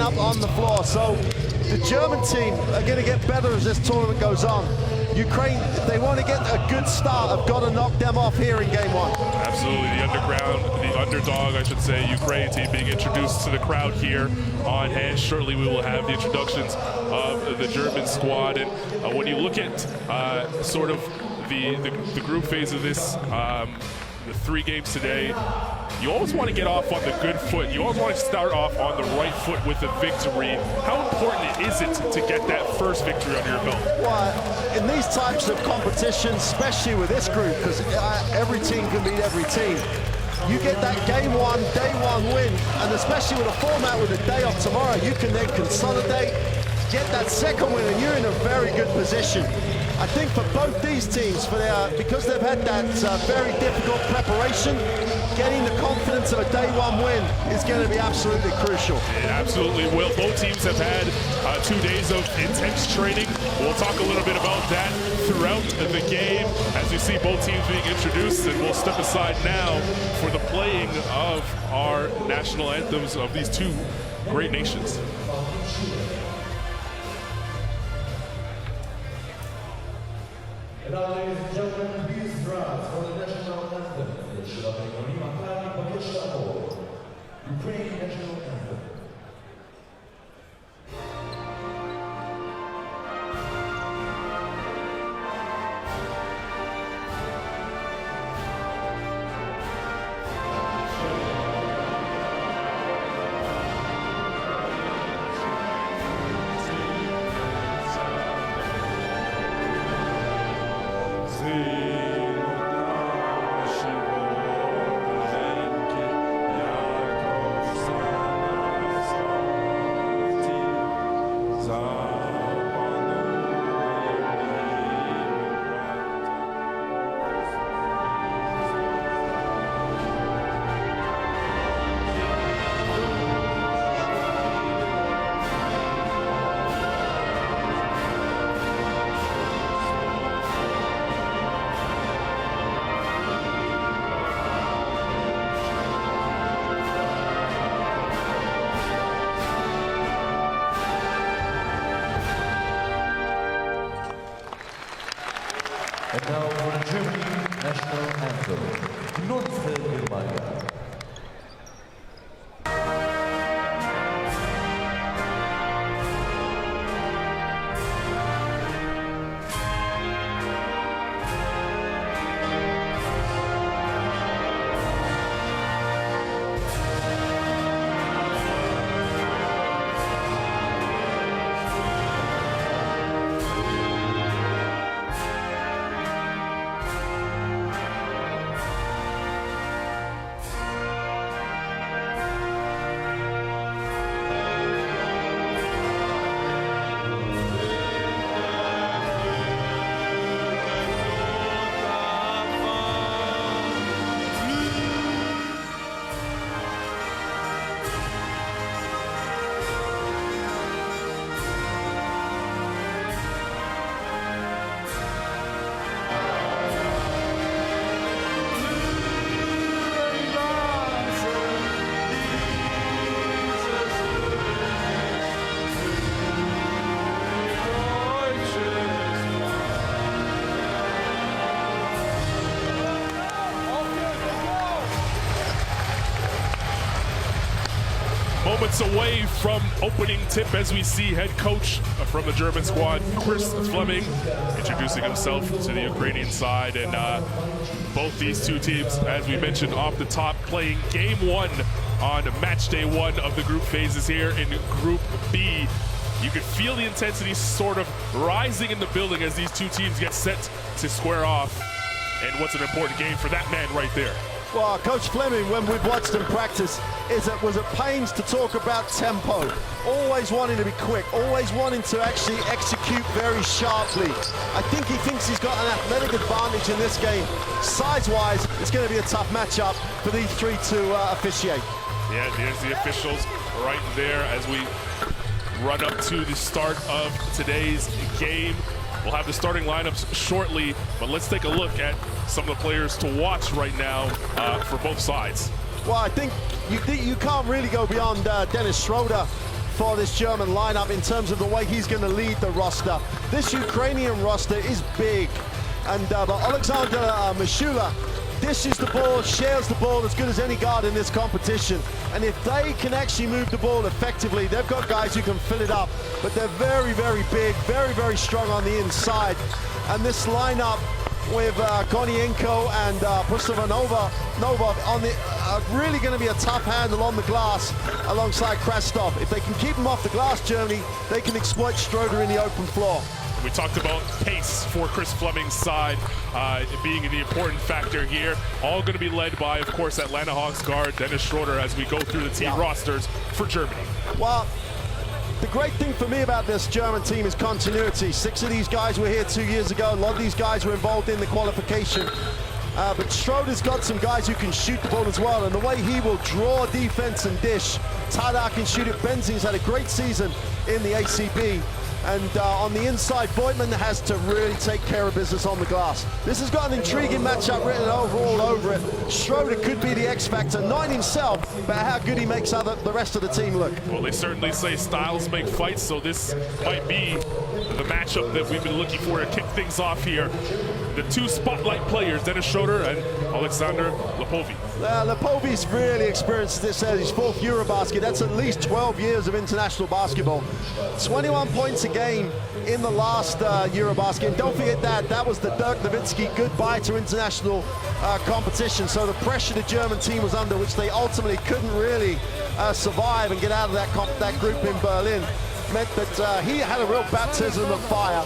up on the floor. So the German team are going to get better as this tournament goes on. Ukraine, if they want to get a good start, have got to knock them off here in game one. Absolutely, the underdog, I should say, Ukraine team being introduced to the crowd here on hand. Shortly we will have the introductions of the German squad. And when you look at sort of the group phase of this, the 3 games today, you always want to get off on the good foot. You always want to start off on the right foot with a victory. How important is it to get that first victory under your belt? Well, in these types of competitions, especially with this group, because every team can beat every team, you get that game one, day one win, and especially with a format with a day off tomorrow, you can then consolidate, get that second win, and you're in a very good position. I think for both these teams, because they've had that very difficult preparation, getting the confidence of a day one win is going to be absolutely crucial. It absolutely will. Both teams have had 2 days of intense training. We'll talk a little bit about that throughout the game as we see both teams being introduced, and we'll step aside now for the playing of our national anthems of these 2 great nations. And now, ladies and gentlemen, please rise for the national anthem. Ukraine national anthem. And now for the German national anthem, 9. Gemeinde. Moments away from opening tip as we see head coach from the German squad, Chris Fleming, introducing himself to the Ukrainian side. And both these 2 teams, as we mentioned off the top, playing game 1 on match day 1 of the group phases here in Group B. You could feel the intensity sort of rising in the building as these 2 teams get set to square off. And what's an important game for that man right there? Well, Coach Fleming, when we've watched him practice, was at pains to talk about tempo. Always wanting to be quick, always wanting to actually execute very sharply. I think he thinks he's got an athletic advantage in this game. Size-wise, it's going to be a tough matchup for these 3 to officiate. Yeah, there's the officials right there as we run up to the start of today's game. We'll have the starting lineups shortly, but let's take a look at some of the players to watch right now for both sides. Well, I think you can't really go beyond Dennis Schroeder for this German lineup in terms of the way he's going to lead the roster. This Ukrainian roster is big, and but Alexander Mashula dishes the ball, shares the ball as good as any guard in this competition. And if they can actually move the ball effectively, they've got guys who can fill it up. But they're very, very big, very, very strong on the inside. And this lineup with Kornienko and Pustavanova on the really going to be a tough handle on the glass alongside Krastov. If they can keep them off the glass, Germany, they can exploit Schroeder in the open floor. We talked about pace for Chris Fleming's side being the important factor here. All going to be led by, of course, Atlanta Hawks guard Dennis Schroeder as we go through the team rosters for Germany. Well, the great thing for me about this German team is continuity. 6 of these guys were here 2 years ago. A lot of these guys were involved in the qualification. But Schroeder's got some guys who can shoot the ball as well. And the way he will draw defense and dish, Tada can shoot it. Benzing's had a great season in the ACB. And on the inside, Voigtman has to really take care of business on the glass. This has got an intriguing matchup written all over it. Schroeder could be the X factor, not in himself, but how good he makes the rest of the team look. Well, they certainly say styles make fights, so this might be the matchup that we've been looking for to kick things off here. The two spotlight players, Dennis Schroeder and Alexander Lepovi. Lepovi's really experienced this as his 4th EuroBasket. That's at least 12 years of international basketball. 21 points a game in the last EuroBasket. And don't forget that was the Dirk Nowitzki goodbye to international competition. So the pressure the German team was under, which they ultimately couldn't really survive and get out of that group in Berlin, meant that he had a real baptism of fire.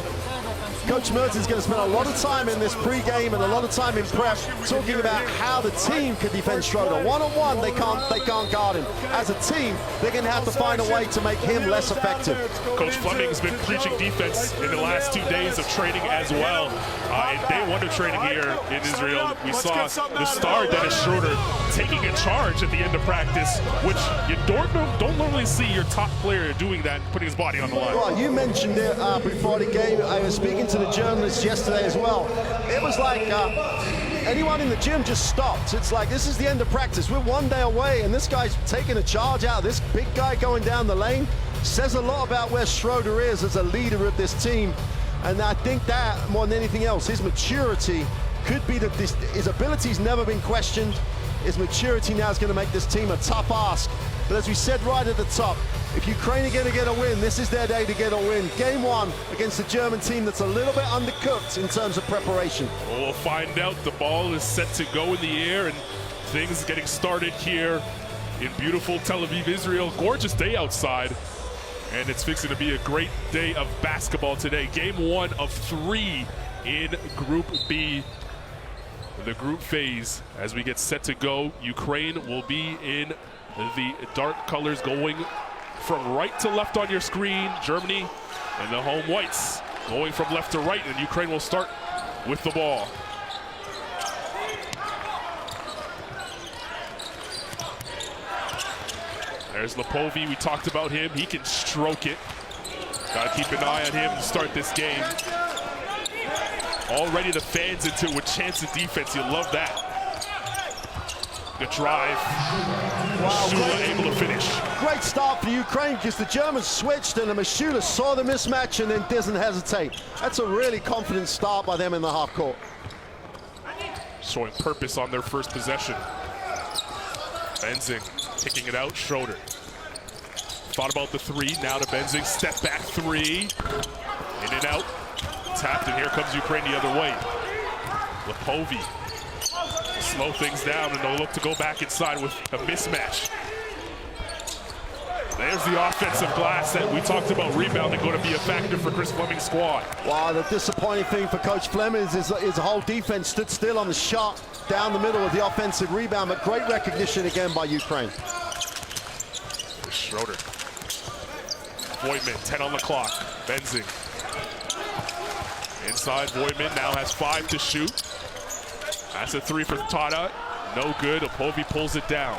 Coach Mertens is going to spend a lot of time in this pre-game and a lot of time in prep talking about how the team can defend Schroeder. One-on-one, they can't guard him. As a team, they're going to have to find a way to make him less effective. Coach Fleming's been preaching defense in the last 2 days of training as well. In day 1 of training here in Israel, we saw the star Dennis Schroeder taking a charge at the end of practice, which you don't normally see your top player doing that, putting his body on the line. Well, you mentioned it before the game. I was speaking to the journalists yesterday as well. It was like anyone in the gym just stopped. It's like, this is the end of practice. We're 1 day away, and this guy's taking a charge out. This big guy going down the lane says a lot about where Schroeder is as a leader of this team. And I think that, more than anything else, his maturity could be that his ability's never been questioned. His maturity now is going to make this team a tough ask. But as we said right at the top, if Ukraine are going to get a win, this is their day to get a win. Game 1 against a German team that's a little bit undercooked in terms of preparation. Well, we'll find out. The ball is set to go in the air, and things getting started here in beautiful Tel Aviv, Israel. Gorgeous day outside, and it's fixing to be a great day of basketball today. Game 1 of 3 in Group B. The group phase, as we get set to go, Ukraine will be in the dark colors going from right to left on your screen. Germany and the home whites going from left to right, and Ukraine will start with the ball. There's Lepovi. We talked about him. He can stroke it. Got to keep an eye on him to start this game. Already the fans into it with chance of defense. You love that. The drive. Mashula able to finish. Great start for Ukraine because the Germans switched and the Mashula saw the mismatch and then doesn't hesitate. That's a really confident start by them in the half court. Showing purpose on their first possession. Benzing kicking it out. Schroeder. Thought about the 3. Now to Benzing. Step back 3. In and out. Tapped, and here comes Ukraine the other way. Lepovi slow things down, and they'll look to go back inside with a mismatch. There's the offensive glass that we talked about. Rebounding going to be a factor for Chris Fleming's squad. Wow, the disappointing thing for Coach Fleming is his whole defense stood still on the shot down the middle of the offensive rebound, but great recognition again by Ukraine. Schroeder. Voigtman, 10 on the clock. Benzing. Inside, Voigtman now has 5 to shoot. That's a 3 for Tada. No good. Lepovi pulls it down.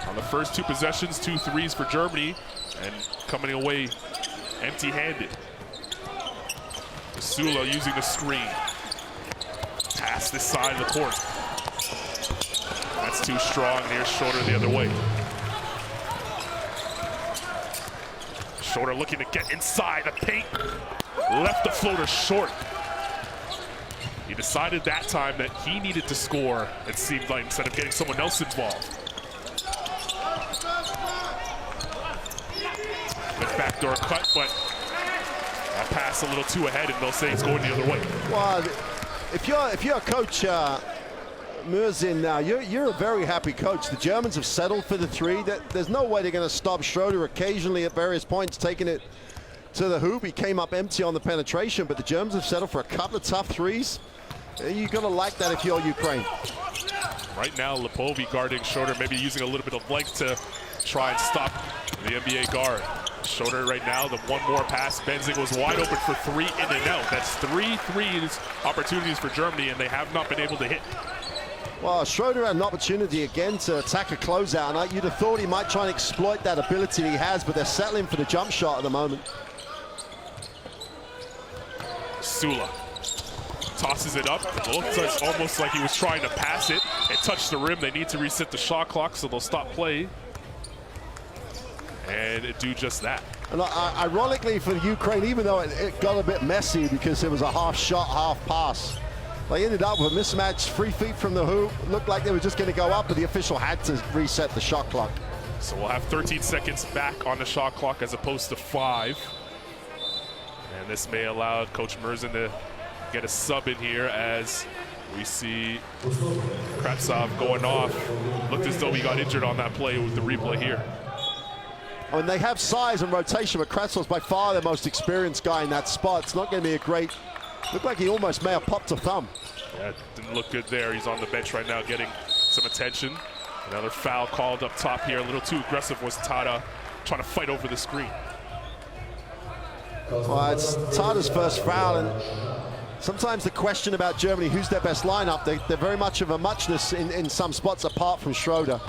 On the first 2 possessions, 2 threes for Germany, and coming away empty-handed. Mashula using the screen. Pass this side of the court. That's too strong. Here's Schroeder the other way. Schroeder looking to get inside the paint. Left the floater short. He decided that time that he needed to score, it seemed like, instead of getting someone else involved. Good backdoor cut, but that pass a little too ahead, and they'll say it's going the other way. Well, if you're Coach Murzin now, you're a very happy coach. The Germans have settled for the three. There's no way they're going to stop Schroeder occasionally at various points taking it to the hoop. He came up empty on the penetration, but the Germans have settled for a couple of tough threes. You're going to like that if you're Ukraine. Right now, Lepovi guarding Schroeder, maybe using a little bit of length to try and stop the NBA guard. Schroeder right now, the one more pass. Benzing was wide open for three in and out. That's 3 threes opportunities for Germany, and they have not been able to hit. Well, Schroeder had an opportunity again to attack a closeout, and you'd have thought he might try and exploit that ability he has, but they're settling for the jump shot at the moment. Sula tosses it up. It looks almost like he was trying to pass it. It touched the rim. They need to reset the shot clock, so they'll stop play. And it do just that. And ironically for Ukraine, even though it got a bit messy because it was a half shot, half pass, they ended up with a mismatch 3 feet from the hoop. Looked like they were just going to go up, but the official had to reset the shot clock. So we'll have 13 seconds back on the shot clock as opposed to 5. And this may allow Coach Murzin to get a sub in here as we see Kratsov going off. Looked as though he got injured on that play with the replay here. And they have size and rotation, but Kratsov's by far the most experienced guy in that spot. It's not going to be a great... Looked like he almost may have popped a thumb. Yeah, didn't look good there. He's on the bench right now getting some attention. Another foul called up top here. A little too aggressive was Tada trying to fight over the screen. Well, it's Tada's first foul, and sometimes the question about Germany, who's their best lineup, they're very much of a muchness in some spots apart from Schroeder.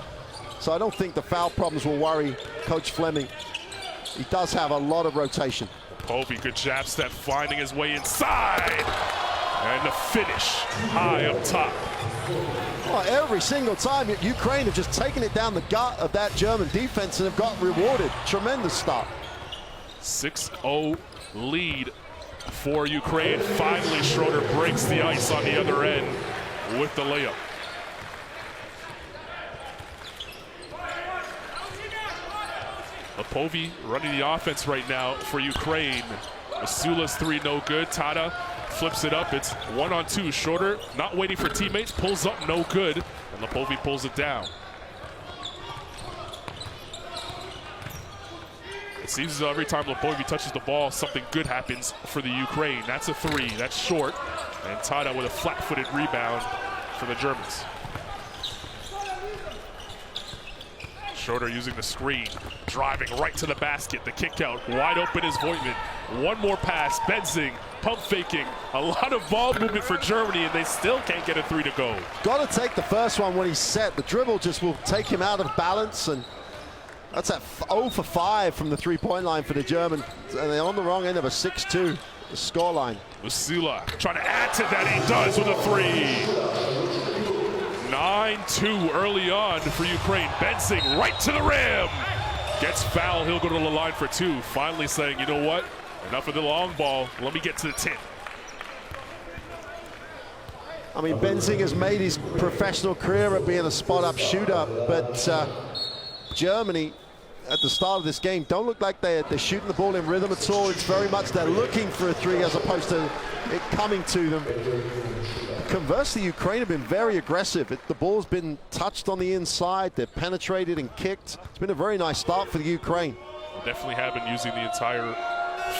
So I don't think the foul problems will worry Coach Fleming. He does have a lot of rotation. Povey, good jab step, finding his way inside. And the finish high up top. Well, every single time, Ukraine have just taken it down the gut of that German defense and have got rewarded. Tremendous start. 6-0 lead for Ukraine. Finally, Schroeder breaks the ice on the other end with the layup. Lepovi running the offense right now for Ukraine. Sula's 3 no good. Tada flips it up. It's 1-on-2. Schroeder not waiting for teammates. Pulls up, no good. And Lepovi pulls it down. It seems as though every time Lepovi touches the ball, something good happens for the Ukraine. That's a 3. That's short. And Tada with a flat-footed rebound for the Germans. Schroeder using the screen, driving right to the basket. The kick out, wide open is Voigtman. One more pass, Benzing, pump faking. A lot of ball movement for Germany, and they still can't get a 3 to go. Got to take the first one when he's set. The dribble just will take him out of balance, and that's at 0 for 5 from the three-point line for the German. And they're on the wrong end of a 6-2 scoreline. Sula trying to add to that, he does with a 3. 9-2 early on for Ukraine. Benzing right to the rim. Gets fouled. He'll go to the line for 2. Finally saying, you know what? Enough of the long ball. Let me get to the 10. I mean, Benzing has made his professional career at being a spot-up shooter, but Germany, at the start of this game, don't look like they're shooting the ball in rhythm at all. It's very much they're looking for a 3 as opposed to it coming to them. Conversely, Ukraine have been very aggressive. The ball's been touched on the inside. They've penetrated and kicked. It's been a very nice start for the Ukraine. Definitely have been using the entire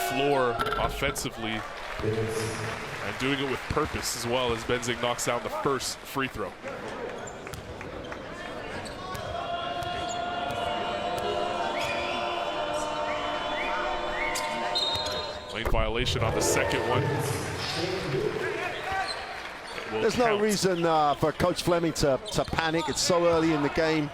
floor offensively and doing it with purpose as well, as Benzing knocks down the first free throw. Lane violation on the second one. There's no reason for Coach Fleming to panic. It's so early in the game.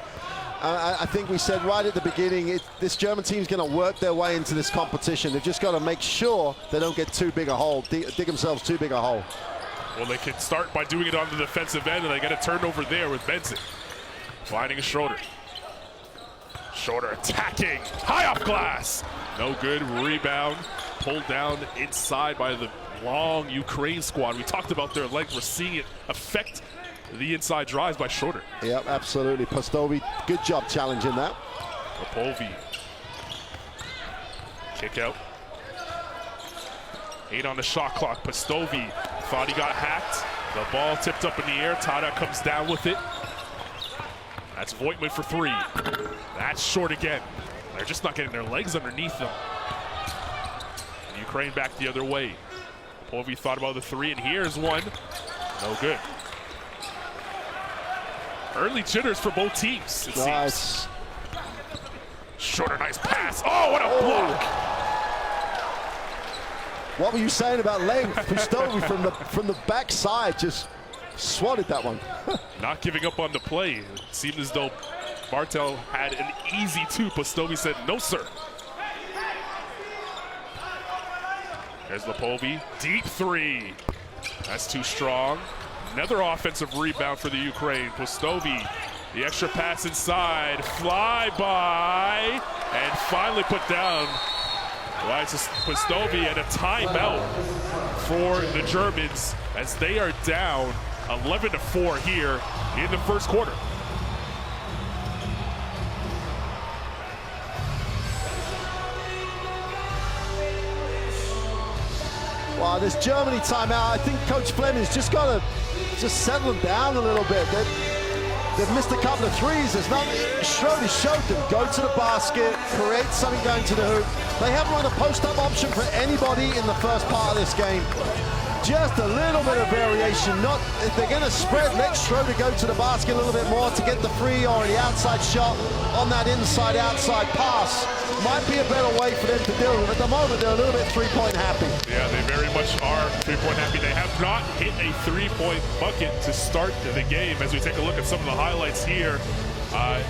I think we said right at the beginning, this German team's going to work their way into this competition. They've just got to make sure they don't get too big a hole, dig themselves too big a hole. Well, they can start by doing it on the defensive end, and they get a turnover there with Benzing. Finding Schroeder. Schroeder attacking, high off glass. No good, rebound, pulled down inside by the long Ukraine squad. We talked about their length. We're seeing it affect the inside drives by Schroeder. Yep, absolutely. Postovi, good job challenging that. Popovi. Kick out. 8 on the shot clock. Postovi thought he got hacked. The ball tipped up in the air. Tada comes down with it. That's Voigtman for 3. That's short again. They're just not getting their legs underneath them. And Ukraine back the other way. Popovi thought about the 3, and here's one. No good. Early jitters for both teams, it seems. Schroeder, nice pass. Oh, what a block! What were you saying about length? Postovi from the backside just swatted that one. Not giving up on the play. It seemed as though Bartel had an easy 2. Postovi said, no, sir. There's Lepovi, deep 3. That's too strong. Another offensive rebound for the Ukraine. Postovi, the extra pass inside, fly by, and finally put down. Well, it's Postovi and a timeout for the Germans as they are down 11-4 here in the first quarter. Wow, this Germany timeout, I think Coach Fleming's just got to settle them down a little bit. They've missed a couple of threes. There's nothing. Schroeder showed them, go to the basket, create something going to the hoop. They haven't run a post-up option for anybody in the first part of this game. Just a little bit of variation. Not if they're going to spread, let Schroeder go to the basket a little bit more to get the free or the outside shot on that inside-outside pass. Might be a better way for them to do it. At the moment, they're a little bit three-point happy. Yeah, they very much are three-point happy. They have not hit a three-point bucket to start the game. As we take a look at some of the highlights here,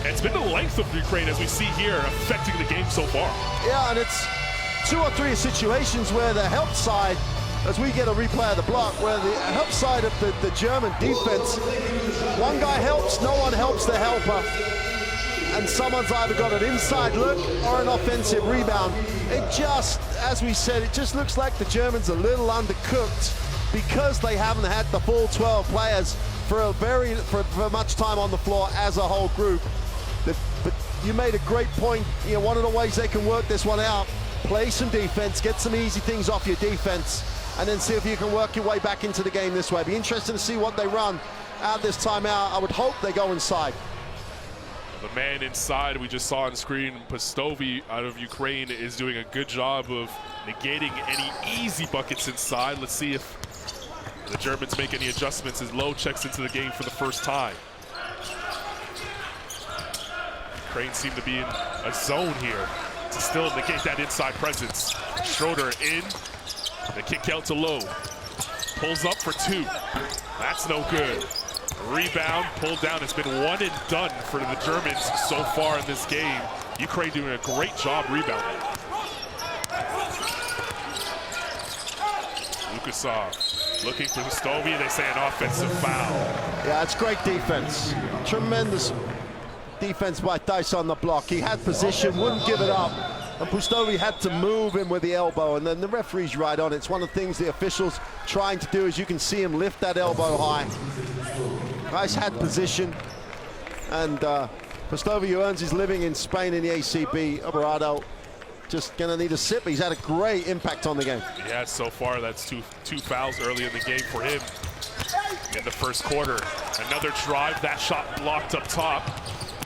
it's been the length of Ukraine, as we see here, affecting the game so far. Yeah, and it's 2 or 3 situations where the help side, as we get a replay of the block, where the help side of the German defense, one guy helps, no one helps the helper. And someone's either got an inside look or an offensive rebound. It just, as we said, it just looks like the Germans are a little undercooked because they haven't had the full 12 players for much time on the floor as a whole group. But you made a great point. You know, one of the ways they can work this one out, play some defense, get some easy things off your defense, and then see if you can work your way back into the game this way. Be interesting to see what they run out this timeout. I would hope they go inside. The man inside we just saw on screen, Postovi out of Ukraine, is doing a good job of negating any easy buckets inside. Let's see if the Germans make any adjustments as Lowe checks into the game for the first time. Ukraine seem to be in a zone here to still negate that inside presence. Schroeder in, the kick out to Lowe. Pulls up for 2. That's no good. Rebound, pulled down. It's been one and done for the Germans so far in this game. Ukraine doing a great job rebounding. Lukasov looking for Postovi. They say an offensive foul. Yeah, it's great defense. Tremendous defense by Dice on the block. He had position, wouldn't give it up. And Postovi had to move in with the elbow, and then the referee's right on it. It's one of the things the officials trying to do, is you can see him lift that elbow high. Dice had position, and Postovi, who earns his living in Spain in the ACB, Obrado, just gonna need a sip. He's had a great impact on the game. Yeah, so far that's two fouls early in the game for him in the first quarter. Another drive, that shot blocked up top.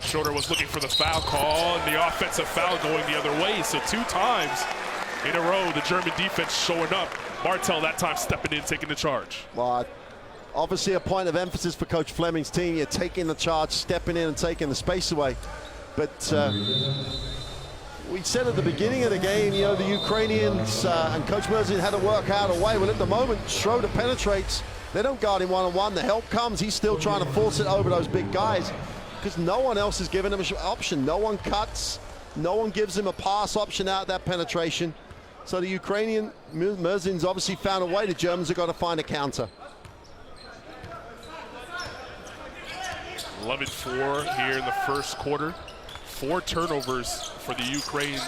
Schroeder was looking for the foul call, and the offensive foul going the other way. So 2 times in a row, the German defense showing up. Bartel that time stepping in, taking the charge. Well, obviously a point of emphasis for Coach Fleming's team. You're taking the charge, stepping in and taking the space away. But we said at the beginning of the game, you know, the Ukrainians and Coach Merzin had to work out a way. Well, at the moment, Schroeder penetrates. They don't guard him one-on-one. The help comes. He's still trying to force it over those big guys because no one else is giving him an option. No one cuts. No one gives him a pass option out that penetration. So the Ukrainian, Merzin's obviously found a way. The Germans have got to find a counter. 11-4 here in the first quarter. 4 turnovers for the Ukraine,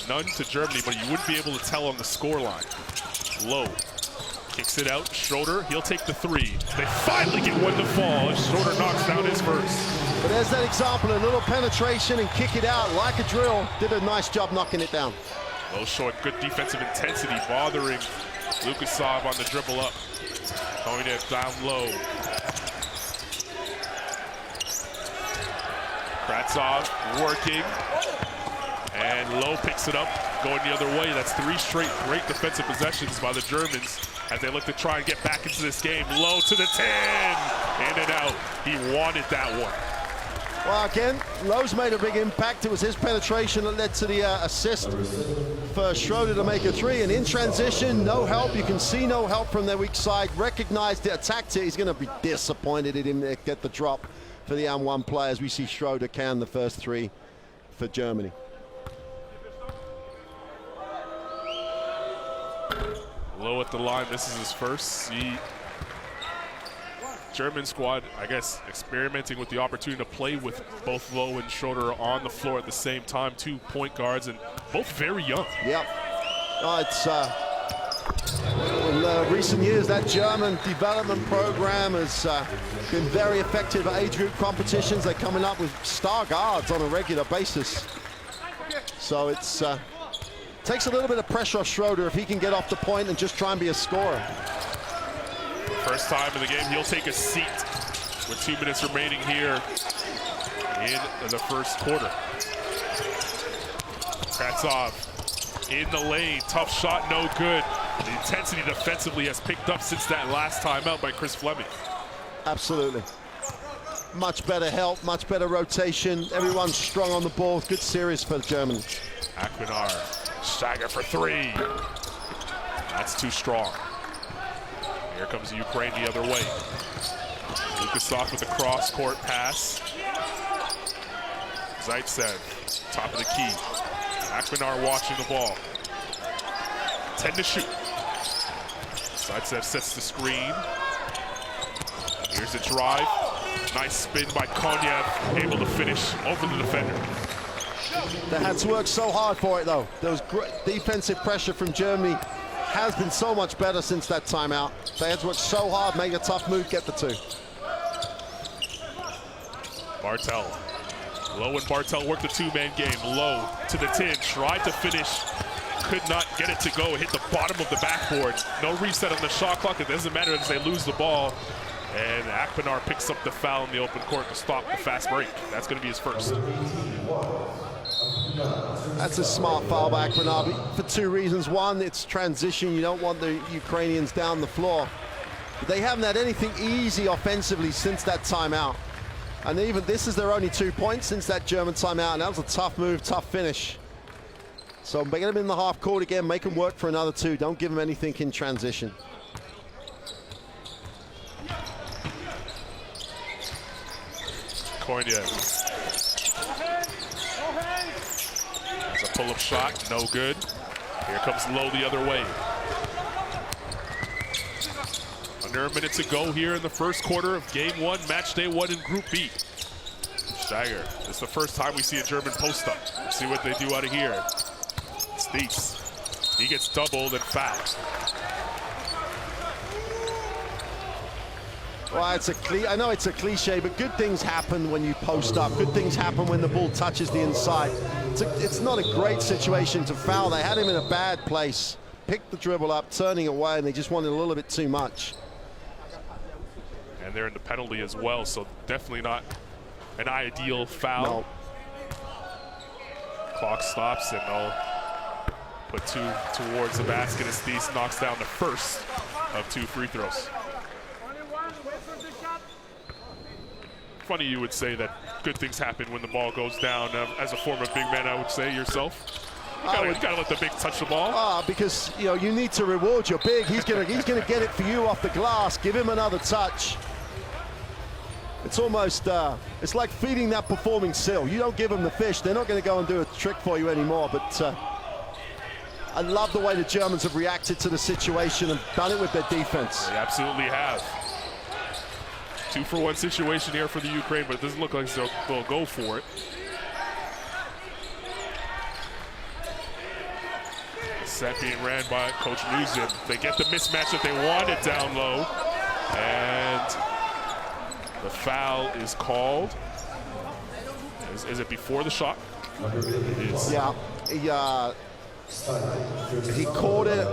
none to Germany, but you wouldn't be able to tell on the scoreline. Low kicks it out. Schroeder, he'll take the 3. They finally get one to fall as Schroeder knocks down his first. But there's that example, a little penetration and kick it out like a drill. Did a nice job knocking it down. Low showing good defensive intensity, bothering Lukasov on the dribble up. Going it down low. Kratsov working. And Low picks it up, going the other way. That's 3 straight great defensive possessions by the Germans as they look to try and get back into this game. Low to the 10, in and out. He wanted that one. Well, again, Lowe's made a big impact. It was his penetration that led to the assist for Schroeder to make a 3. And in transition, no help. You can see no help from their weak side. Recognized it, attacked it. He's going to be disappointed he didn't get the drop for the M1 players. We see Schroeder can the first 3 for Germany. Low at the line, this is his first. German squad, I guess, experimenting with the opportunity to play with both Low and Schroeder on the floor at the same time. 2 point guards and both very young. Yep. It's in recent years, that German development program has been very effective at age group competitions. They're coming up with star guards on a regular basis. So it's takes a little bit of pressure off Schroeder if he can get off the point and just try and be a scorer. First time in the game, he'll take a seat with 2 minutes remaining here in the first quarter. Kratsov in the lane, tough shot, no good. The intensity defensively has picked up since that last timeout by Chris Fleming. Absolutely. Much better help, much better rotation. Everyone's strong on the ball. Good series for the Germans. Akpinar, stagger for 3. That's too strong. Here comes Ukraine the other way. Lukasov with the cross-court pass. Zaitsev, top of the key. Akpinar watching the ball. 10 to shoot. Zaitsev sets the screen. Here's the drive. Nice spin by Konyev, able to finish over the defender. They had to work so hard for it, though. There was great defensive pressure from Germany. Has been so much better since that timeout. They had to work so hard, make a tough move, get the 2. Bartel. Low and Bartel worked the 2-man game. Low to the 10, tried to finish, could not get it to go. Hit the bottom of the backboard. No reset on the shot clock. It doesn't matter as they lose the ball. And Akpinar picks up the foul in the open court to stop the fast break. That's going to be his first. That's a smart foul by Akpinar for 2 reasons. One, it's transition. You don't want the Ukrainians down the floor. But they haven't had anything easy offensively since that timeout. And even this is their only 2 points since that German timeout. And that was a tough move, tough finish. So get them in the half court again, make them work for another 2. Don't give them anything in transition. Konyev. It's a pull-up shot, no good. Here comes Low the other way. Under a minute to go here in the first quarter of game 1, match day 1 in Group B. Steiger, it's the first time we see a German post-up. Let's see what they do out of here. Steets, he gets doubled and fouled. Well, I know it's a cliche, but good things happen when you post up. Good things happen when the ball touches the inside. It's not a great situation to foul. They had him in a bad place. Picked the dribble up, turning away, and they just wanted a little bit too much. And they're in the penalty as well, so definitely not an ideal foul. No. Clock stops, and they'll put 2 towards the basket as Thies knocks down the first of 2 free throws. Funny you would say that good things happen when the ball goes down. As a former big man, I would say yourself. You gotta let the big touch the ball. Because you need to reward your big. He's gonna get it for you off the glass. Give him another touch. It's almost it's like feeding that performing seal. You don't give them the fish, they're not going to go and do a trick for you anymore. But I love the way the Germans have reacted to the situation and done it with their defense. They absolutely have. 2-for-1 situation here for the Ukraine, but it doesn't look like they'll go for it. Set being ran by Coach Nuzin. They get the mismatch that they wanted down low. And the foul is called. Is it before the shot? Yeah, he caught it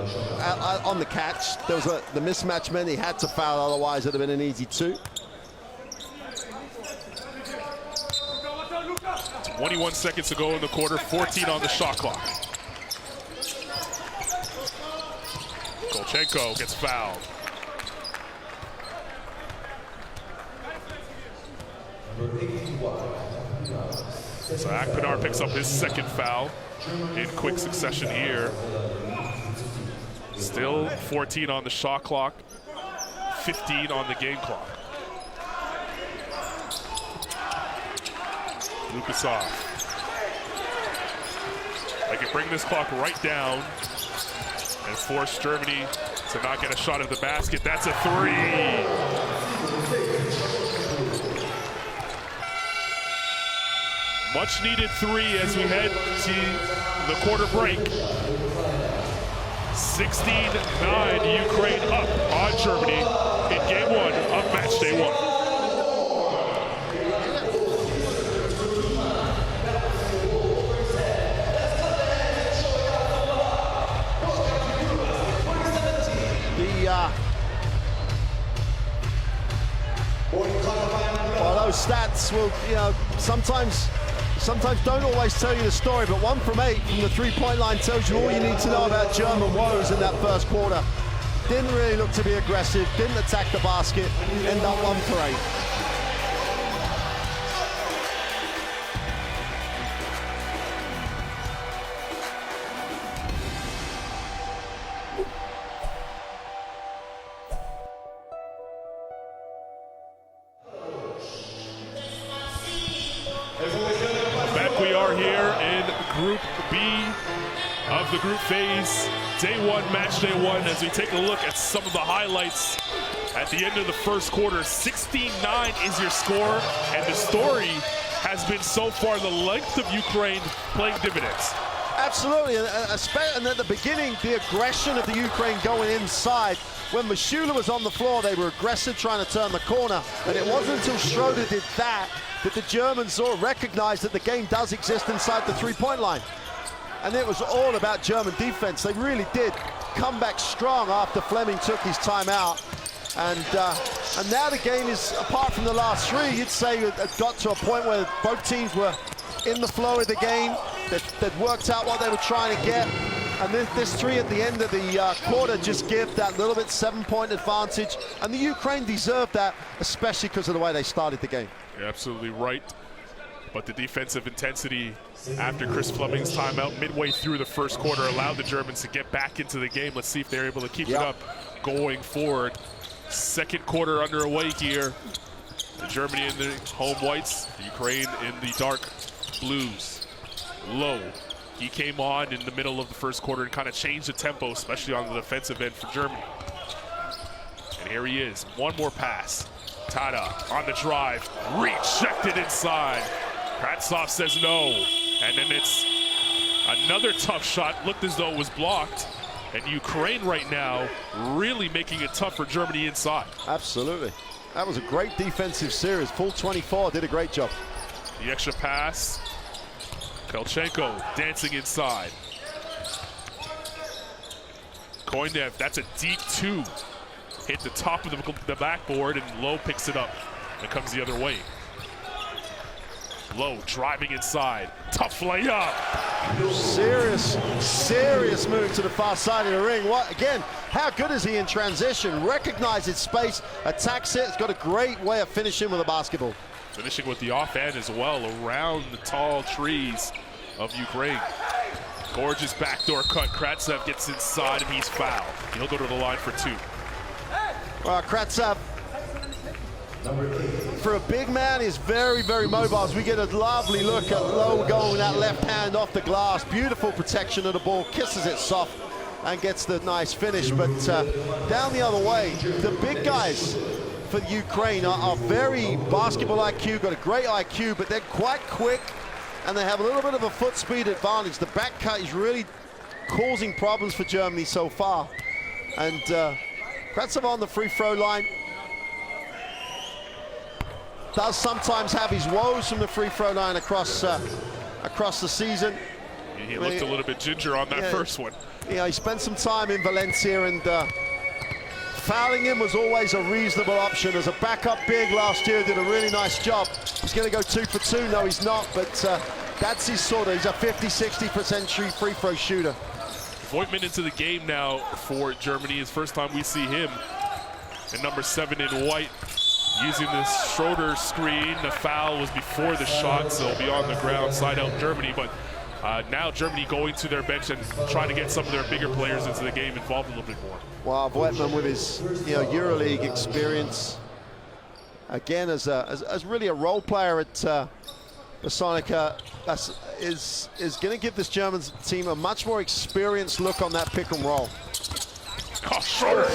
on the catch. There was the mismatch meant he had to foul, otherwise it'd have been an easy 2. 21 seconds to go in the quarter, 14 on the shot clock. Kolchenko gets fouled. So Akpinar picks up his second foul in quick succession here. Still 14 on the shot clock, 15 on the game clock. Lukasov. They can bring this clock right down and force Germany to not get a shot at the basket. That's a 3. Much needed 3 as we head to the quarter break. 16-9, Ukraine up on Germany in game 1 of match day 1. Well, those stats will, sometimes don't always tell you the story, but 1 from 8 from the 3-point line tells you all you need to know about German woes in that first quarter. Didn't really look to be aggressive, didn't attack the basket, end up 1 for 8. Back we are here in Group B of the group phase, day 1, match day 1, as we take a look at some of the highlights at the end of the first quarter. 16-9 is your score, and the story has been so far the length of Ukraine playing dividends. Absolutely, and at the beginning, the aggression of the Ukraine going inside. When Mashula was on the floor, they were aggressive trying to turn the corner, and it wasn't until Schroeder did that the Germans sort of recognized that the game does exist inside the 3-point line. And it was all about German defense. They really did come back strong after Fleming took his time out. And now the game is, apart from the last 3, you'd say it got to a point where both teams were in the flow of the game. They'd worked out what they were trying to get. And this 3 at the end of the quarter just give that little bit 7-point advantage. And the Ukraine deserved that, especially because of the way they started the game. You're absolutely right. But the defensive intensity after Chris Fleming's timeout midway through the first quarter allowed the Germans to get back into the game. Let's see if they're able to keep it up going forward. Second quarter underway here. Germany in the home whites, Ukraine in the dark blues. Low. He came on in the middle of the first quarter and kind of changed the tempo, especially on the defensive end for Germany. And here he is, one more pass. Tada on the drive, rejected inside. Kratsov says no, and then it's another tough shot. Looked as though it was blocked. And Ukraine right now really making it tough for Germany inside. Absolutely. That was a great defensive series. Full 24, did a great job. The extra pass. Kolchenko dancing inside. Koinev, that's a deep 2. Hit the top of the backboard, and Lowe picks it up and comes the other way. Lowe driving inside. Tough layup. Serious move to the far side of the ring. What again, how good is he in transition? Recognizes space, attacks it. He's got a great way of finishing with a basketball. Finishing with the off end as well, around the tall trees of Ukraine. Gorgeous backdoor cut. Kratsov gets inside and he's fouled. He'll go to the line for 2. Kratsov, for a big man, is very, very mobile. As we get a lovely look at Lowe going with that left hand off the glass. Beautiful protection of the ball, kisses it soft and gets the nice finish. But down the other way, the big guys for Ukraine are very basketball IQ, got a great IQ, but they're quite quick and they have a little bit of a foot speed advantage. The back cut is really causing problems for Germany so far. And Kravtsov on the free throw line does sometimes have his woes from the free throw line across the season. He looked a little bit ginger on that first one. He spent some time in Valencia, and fouling him was always a reasonable option. As a backup big last year, did a really nice job. He's going to go 2 for 2. No, he's not, but that's his sort of, he's a 50-60% free throw shooter. Voigtman into the game now for Germany. His first time we see him. And number 7 in white, using this Schroeder screen. The foul was before the shot, so he'll be on the ground, side out Germany. But now Germany going to their bench and trying to get some of their bigger players into the game involved a little bit more. Well, Voigtman with his EuroLeague experience, again as really a role player at Basonica, is going to give this German team a much more experienced look on that pick and roll. Oh, Schroeder,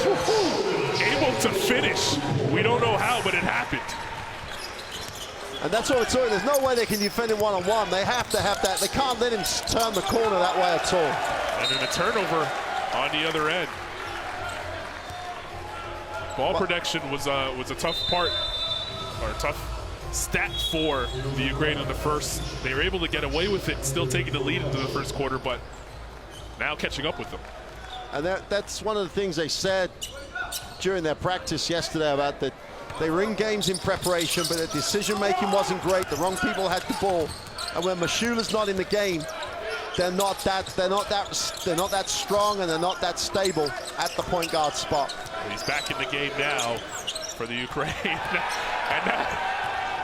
able to finish. We don't know how, but it happened. And that's what it's doing. There's no way they can defend him one-on-one. They have to have that. They can't let him turn the corner that way at all. And then a turnover on the other end. Ball protection was a tough part, or a tough stat for the Ukraine in the first. They were able to get away with it, still taking the lead into the first quarter, but now catching up with them. And that's one of the things they said during their practice yesterday, about that they were in games in preparation, but their decision-making wasn't great. The wrong people had the ball, and when Mashula's not in the game, they're not that strong, and they're not that stable at the point guard spot. He's back in the game now for the Ukraine, and that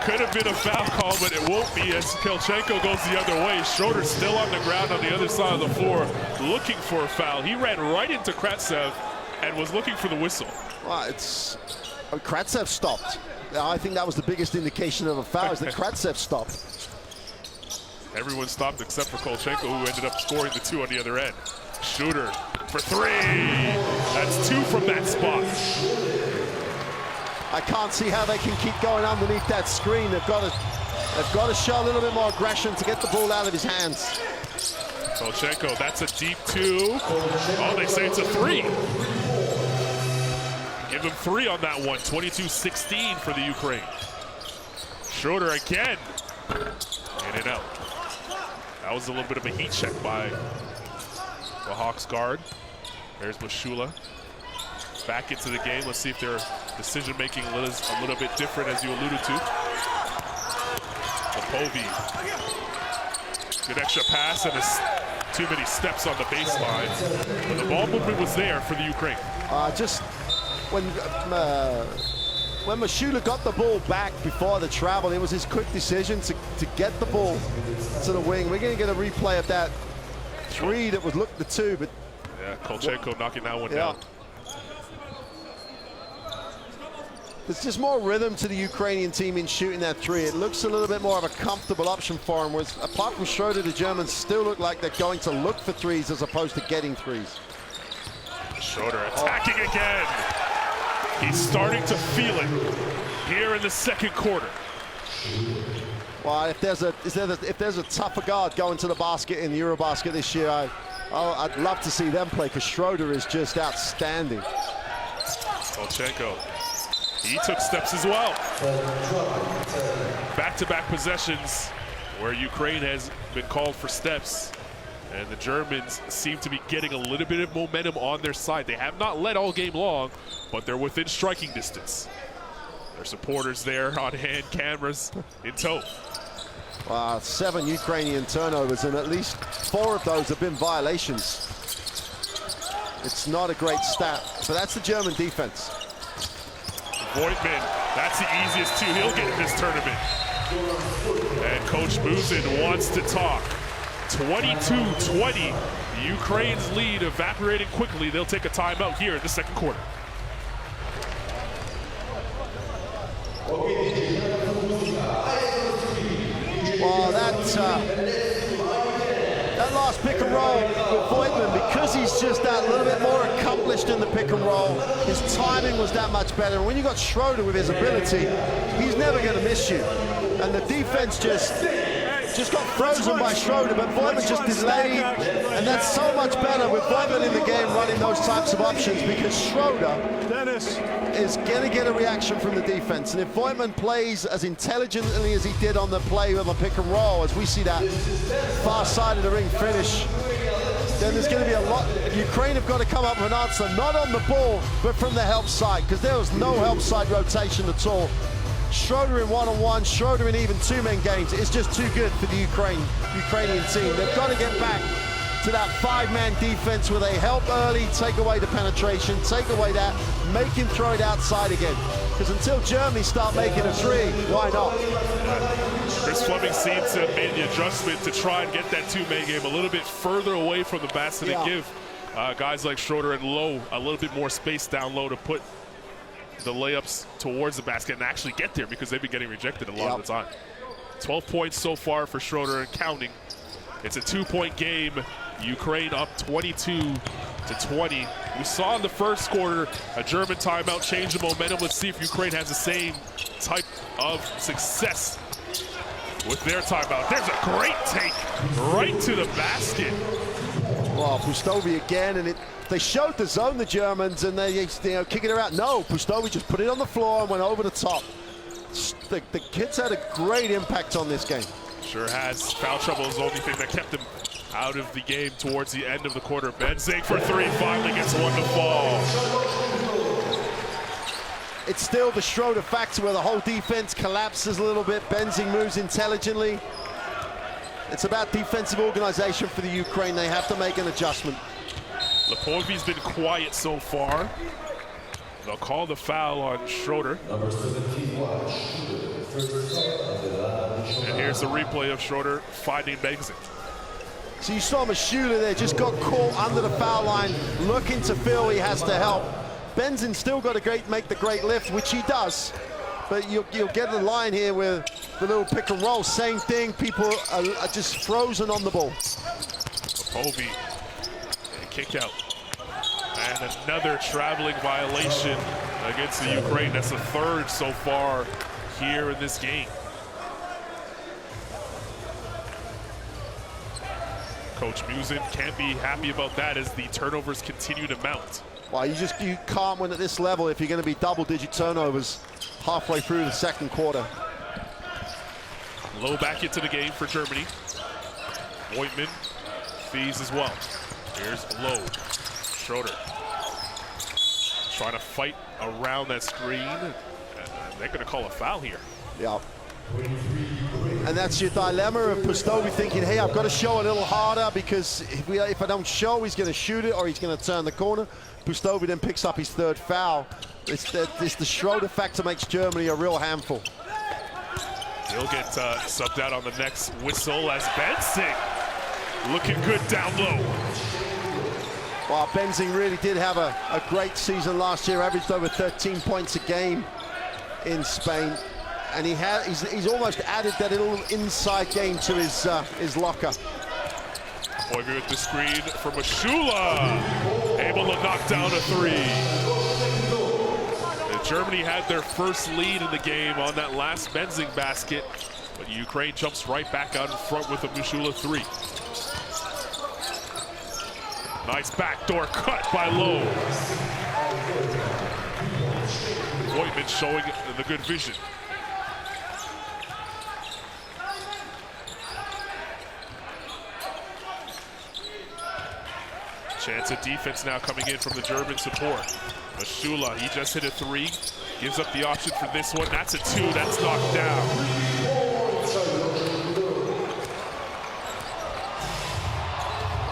could have been a foul call, but it won't be, as Kelchenko goes the other way. Schroeder's still on the ground on the other side of the floor, looking for a foul. He ran right into Kravtsov and was looking for the whistle. Well, Kravtsov stopped. I think that was the biggest indication of a foul, is that Kravtsov stopped. Everyone stopped except for Kolchenko, who ended up scoring the 2 on the other end. Schroeder for 3. That's 2 from that spot. I can't see how they can keep going underneath that screen. They've got to show a little bit more aggression to get the ball out of his hands. Kolchenko, that's a deep 2. Oh, they say it's a 3. Give him 3 on that one. 22-16 for the Ukraine. Schroeder again. In and out. That was a little bit of a heat check by the Hawks guard. There's Mashula. Back into the game. Let's see if their decision-making is a little bit different, as you alluded to. Popovy. Good extra pass, and too many steps on the baseline. But the ball movement was there for the Ukraine. Just when Mashula got the ball back before the travel, it was his quick decision to get the ball to the wing. We're going to get a replay of that 3 that was looked the 2, but yeah, Kolchenko knocking that one down. There's just more rhythm to the Ukrainian team in shooting that 3. It looks a little bit more of a comfortable option for them, whereas apart from Schroeder, the Germans still look like they're going to look for 3s as opposed to getting 3s. Schroeder attacking again. He's starting to feel it here in the second quarter. Well, if there's a tougher guard going to the basket in the EuroBasket this year, I'd love to see them play, because Schroeder is just outstanding. Kolchenko, he took steps as well. Back-to-back possessions where Ukraine has been called for steps, and the Germans seem to be getting a little bit of momentum on their side. They have not led all game long, but they're within striking distance. Their supporters there on hand, cameras in tow. 7 Ukrainian turnovers, and at least 4 of those have been violations. It's not a great stat, but that's the German defense. Voigtman, that's the easiest 2 he'll get in this tournament. And Coach Buzin wants to talk. 22-20, Ukraine's lead evaporating quickly. They'll take a timeout here in the second quarter. Well, that last pick and roll with Voigtman, because he's just that little bit more accomplished in the pick and roll, his timing was that much better. And when you got Schroeder with his ability, he's never going to miss you. And the defense just just got frozen by Schroeder, but Voigtman just delayed, and that's so much better with Voigtman in the game running those types of options, because Schroeder is going to get a reaction from the defense. And if Voigtman plays as intelligently as he did on the play on the pick and roll, as we see that far side of the ring finish, then there's going to be a lot. Ukraine have got to come up with an answer, not on the ball, but from the help side, because there was no help side rotation at all. Schroeder in one-on-one, Schroeder in even two-man games. It's just too good for the Ukrainian team. They've got to get back to that five-man defense where they help early, take away the penetration, take away that, make him throw it outside again. Because until Germany start making a three, why not? Chris Fleming seems to have made the adjustment to try and get that two-man game a little bit further away from the basket and give guys like Schroeder and Lowe a little bit more space down low to put the layups towards the basket and actually get there, because they've been getting rejected a lot of the time. 12 points so far for Schroeder and counting. It's a 2-point game. Ukraine up 22-20. We saw in the first quarter a German timeout change the momentum. Let's see if Ukraine has the same type of success with their timeout. There's a great take right to the basket. Well, Pustovi again, and they showed the zone, the Germans, and they kicking her out. No, Pustovi just put it on the floor and went over the top. The kids had a great impact on this game. Sure has. Foul trouble is the only thing that kept him out of the game towards the end of the quarter. Benzing for three, finally gets one to fall. It's still the Schroeder factor where the whole defense collapses a little bit. Benzing moves intelligently. It's about defensive organization for the Ukraine. They have to make an adjustment. Lepovi's been quiet so far. They'll call the foul on Schroeder. Number 71, And here's the replay of Schroeder finding Benzing. So you saw Mashula there, just got caught under the foul line, looking to feel he has to help. Benzing still got to make the great lift, which he does. But you'll get the line here with the little pick and roll. Same thing, people are just frozen on the ball. Lepovi, kick out. And another traveling violation against the Ukraine. That's the third so far here in this game. Coach Musin can't be happy about that as the turnovers continue to mount. Well, you can't win at this level if you're going to be double-digit turnovers halfway through the second quarter. Low back into the game for Germany. Voigtman fees as well. Here's Lowe. Schroeder trying to fight around that screen. They're going to call a foul here. Yeah. And that's your dilemma of Pustovi thinking, hey, I've got to show a little harder, because if I don't show, he's going to shoot it or he's going to turn the corner. Pustovi then picks up his third foul. It's the Schroeder factor makes Germany a real handful. He'll get subbed out on the next whistle as Benzing looking good down low. Well, Benzing really did have a great season last year, averaged over 13 points a game in Spain. And he's almost added that little inside game to his locker. Voigtman with the screen for Mashula. Able to knock down a three. And Germany had their first lead in the game on that last Benzing basket, but Ukraine jumps right back out in front with a Mashula three. Nice backdoor cut by Lowe. Voigtman showing the good vision. Chance of defense now coming in from the German support. Mashula, he just hit a three. Gives up the option for this one. That's a two, that's knocked down.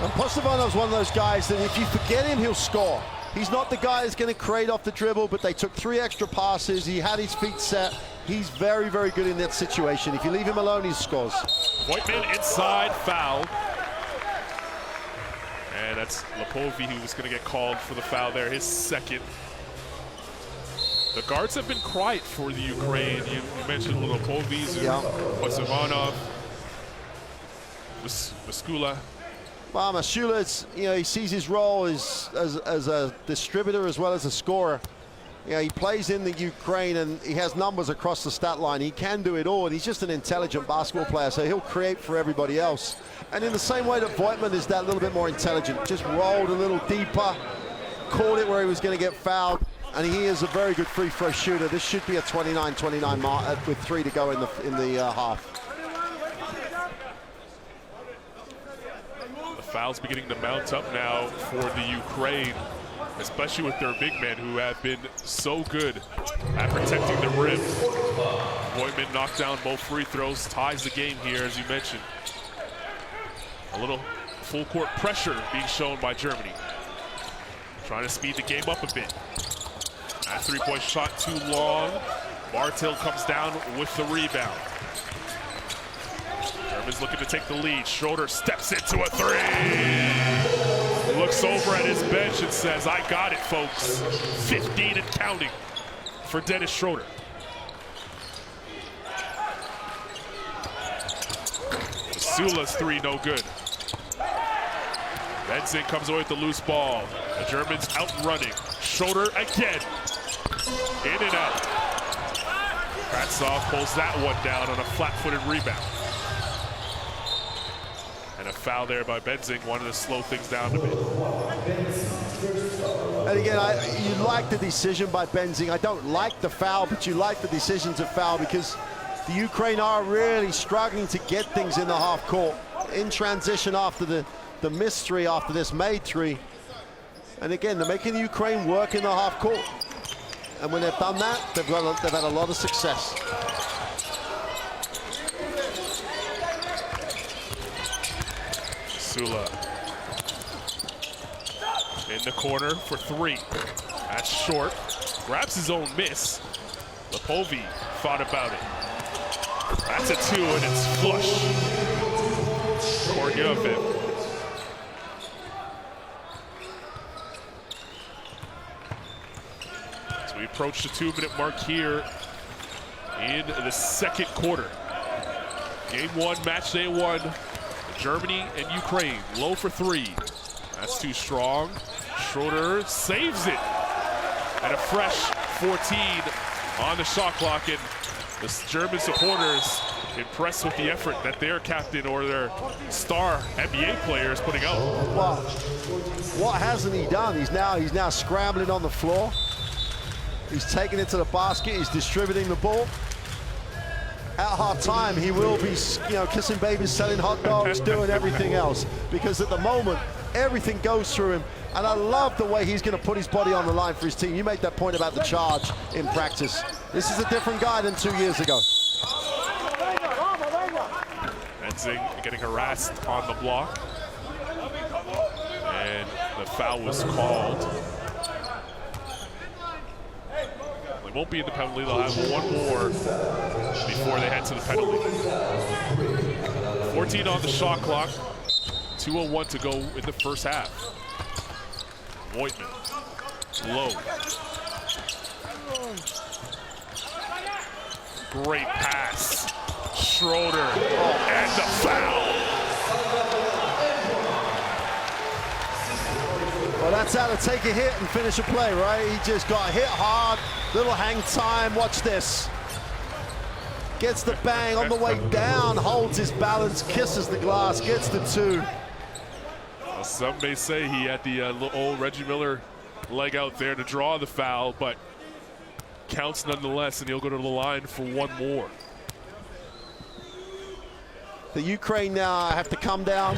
And Postovanov's one of those guys that if you forget him, he'll score. He's not the guy that's going to create off the dribble, but they took 3 extra passes. He had his feet set. He's very, very good in that situation. If you leave him alone, he scores. Voigtman inside, foul. And that's Lepovi who was going to get called for the foul there, his second. The guards have been quiet for the Ukraine. You mentioned Lepovi, Postovanov, Mashula. Well, Mashula, he sees his role as a distributor as well as a scorer. You know, he plays in the Ukraine and he has numbers across the stat line. He can do it all, and he's just an intelligent basketball player, so he'll create for everybody else. And in the same way that Voigtman is that little bit more intelligent, just rolled a little deeper, caught it where he was going to get fouled, and he is a very good free throw shooter. This should be a 29-29 mark with 3 to go in the half. The foul's beginning to mount up now for the Ukraine, especially with their big men who have been so good at protecting the rim. Voigtman knocked down both free throws, ties the game here, as you mentioned. A little full court pressure being shown by Germany. Trying to speed the game up a bit. That three-point shot too long. Bartel comes down with the rebound. Germans looking to take the lead. Schroeder steps into a three. Looks over at his bench and says, I got it, folks. 15 and counting for Dennis Schroeder. Sula's three, no good. Benzing comes away with the loose ball. The Germans out and running. Schroeder again. In and out. Kratzov pulls that one down on a flat-footed rebound. And a foul there by Benzing, wanted to slow things down a bit. And again, you like the decision by Benzing. I don't like the foul, but you like the decision to foul because the Ukraine are really struggling to get things in the half court. In transition after the missed three, after this made three. And again, they're making the Ukraine work in the half court. And when they've done that, they've had a lot of success. Sula in the corner for three. That's short. Grabs his own miss. Lepovi thought about it. That's a two, and it's flush. Korgyovin. So we approach the 2-minute mark here in the second quarter. Game one, match day one. Germany and Ukraine, low for three. That's too strong. Schroeder saves it. And a fresh 14 on the shot clock. And the German supporters impressed with the effort that their captain or their star NBA player is putting out. Well, what hasn't he done? He's now scrambling on the floor. He's taking it to the basket. He's distributing the ball. At halftime, he will be, kissing babies, selling hot dogs, doing everything else. Because at the moment, everything goes through him. And I love the way he's going to put his body on the line for his team. You made that point about the charge in practice. This is a different guy than 2 years ago. Benzing getting harassed on the block. And the foul was called. Won't be in the penalty. They'll have one more before they head to the penalty. 14 on the shot clock. 2:01 to go in the first half. Voigtman, low. Great pass. Schroeder, and the foul. Well, that's how to take a hit and finish a play, right? He just got hit hard, little hang time, watch this. Gets the bang on the way down, holds his balance, kisses the glass, gets the two. Well, some may say he had the old Reggie Miller leg out there to draw the foul, but counts nonetheless, and he'll go to the line for one more. The Ukraine now have to come down,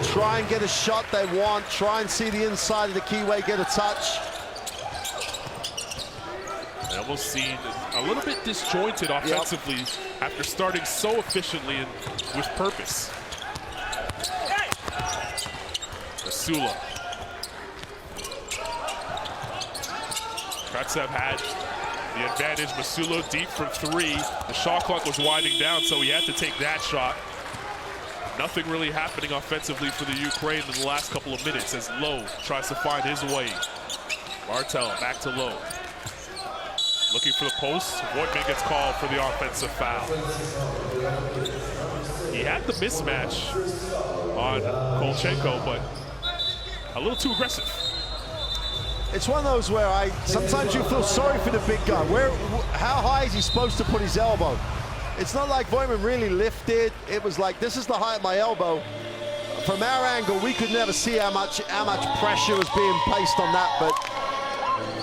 try and get a shot they want, try and see the inside of the keyway, get a touch. They almost seemed a little bit disjointed offensively after starting so efficiently and with purpose. Sula. Kratsev had the advantage. Masulo deep from three. The shot clock was winding down, so he had to take that shot. Nothing really happening offensively for the Ukraine in the last couple of minutes as Lowe tries to find his way. Bartel back to Lowe. Looking for the post. Voigtman gets called for the offensive foul. He had the mismatch on Kolchenko, but a little too aggressive. It's one of those where sometimes you feel sorry for the big guy. How high is he supposed to put his elbow? It's not like Voigtmann really lifted. It was like, this is the height of my elbow. From our angle, we could never see how much pressure was being placed on that, but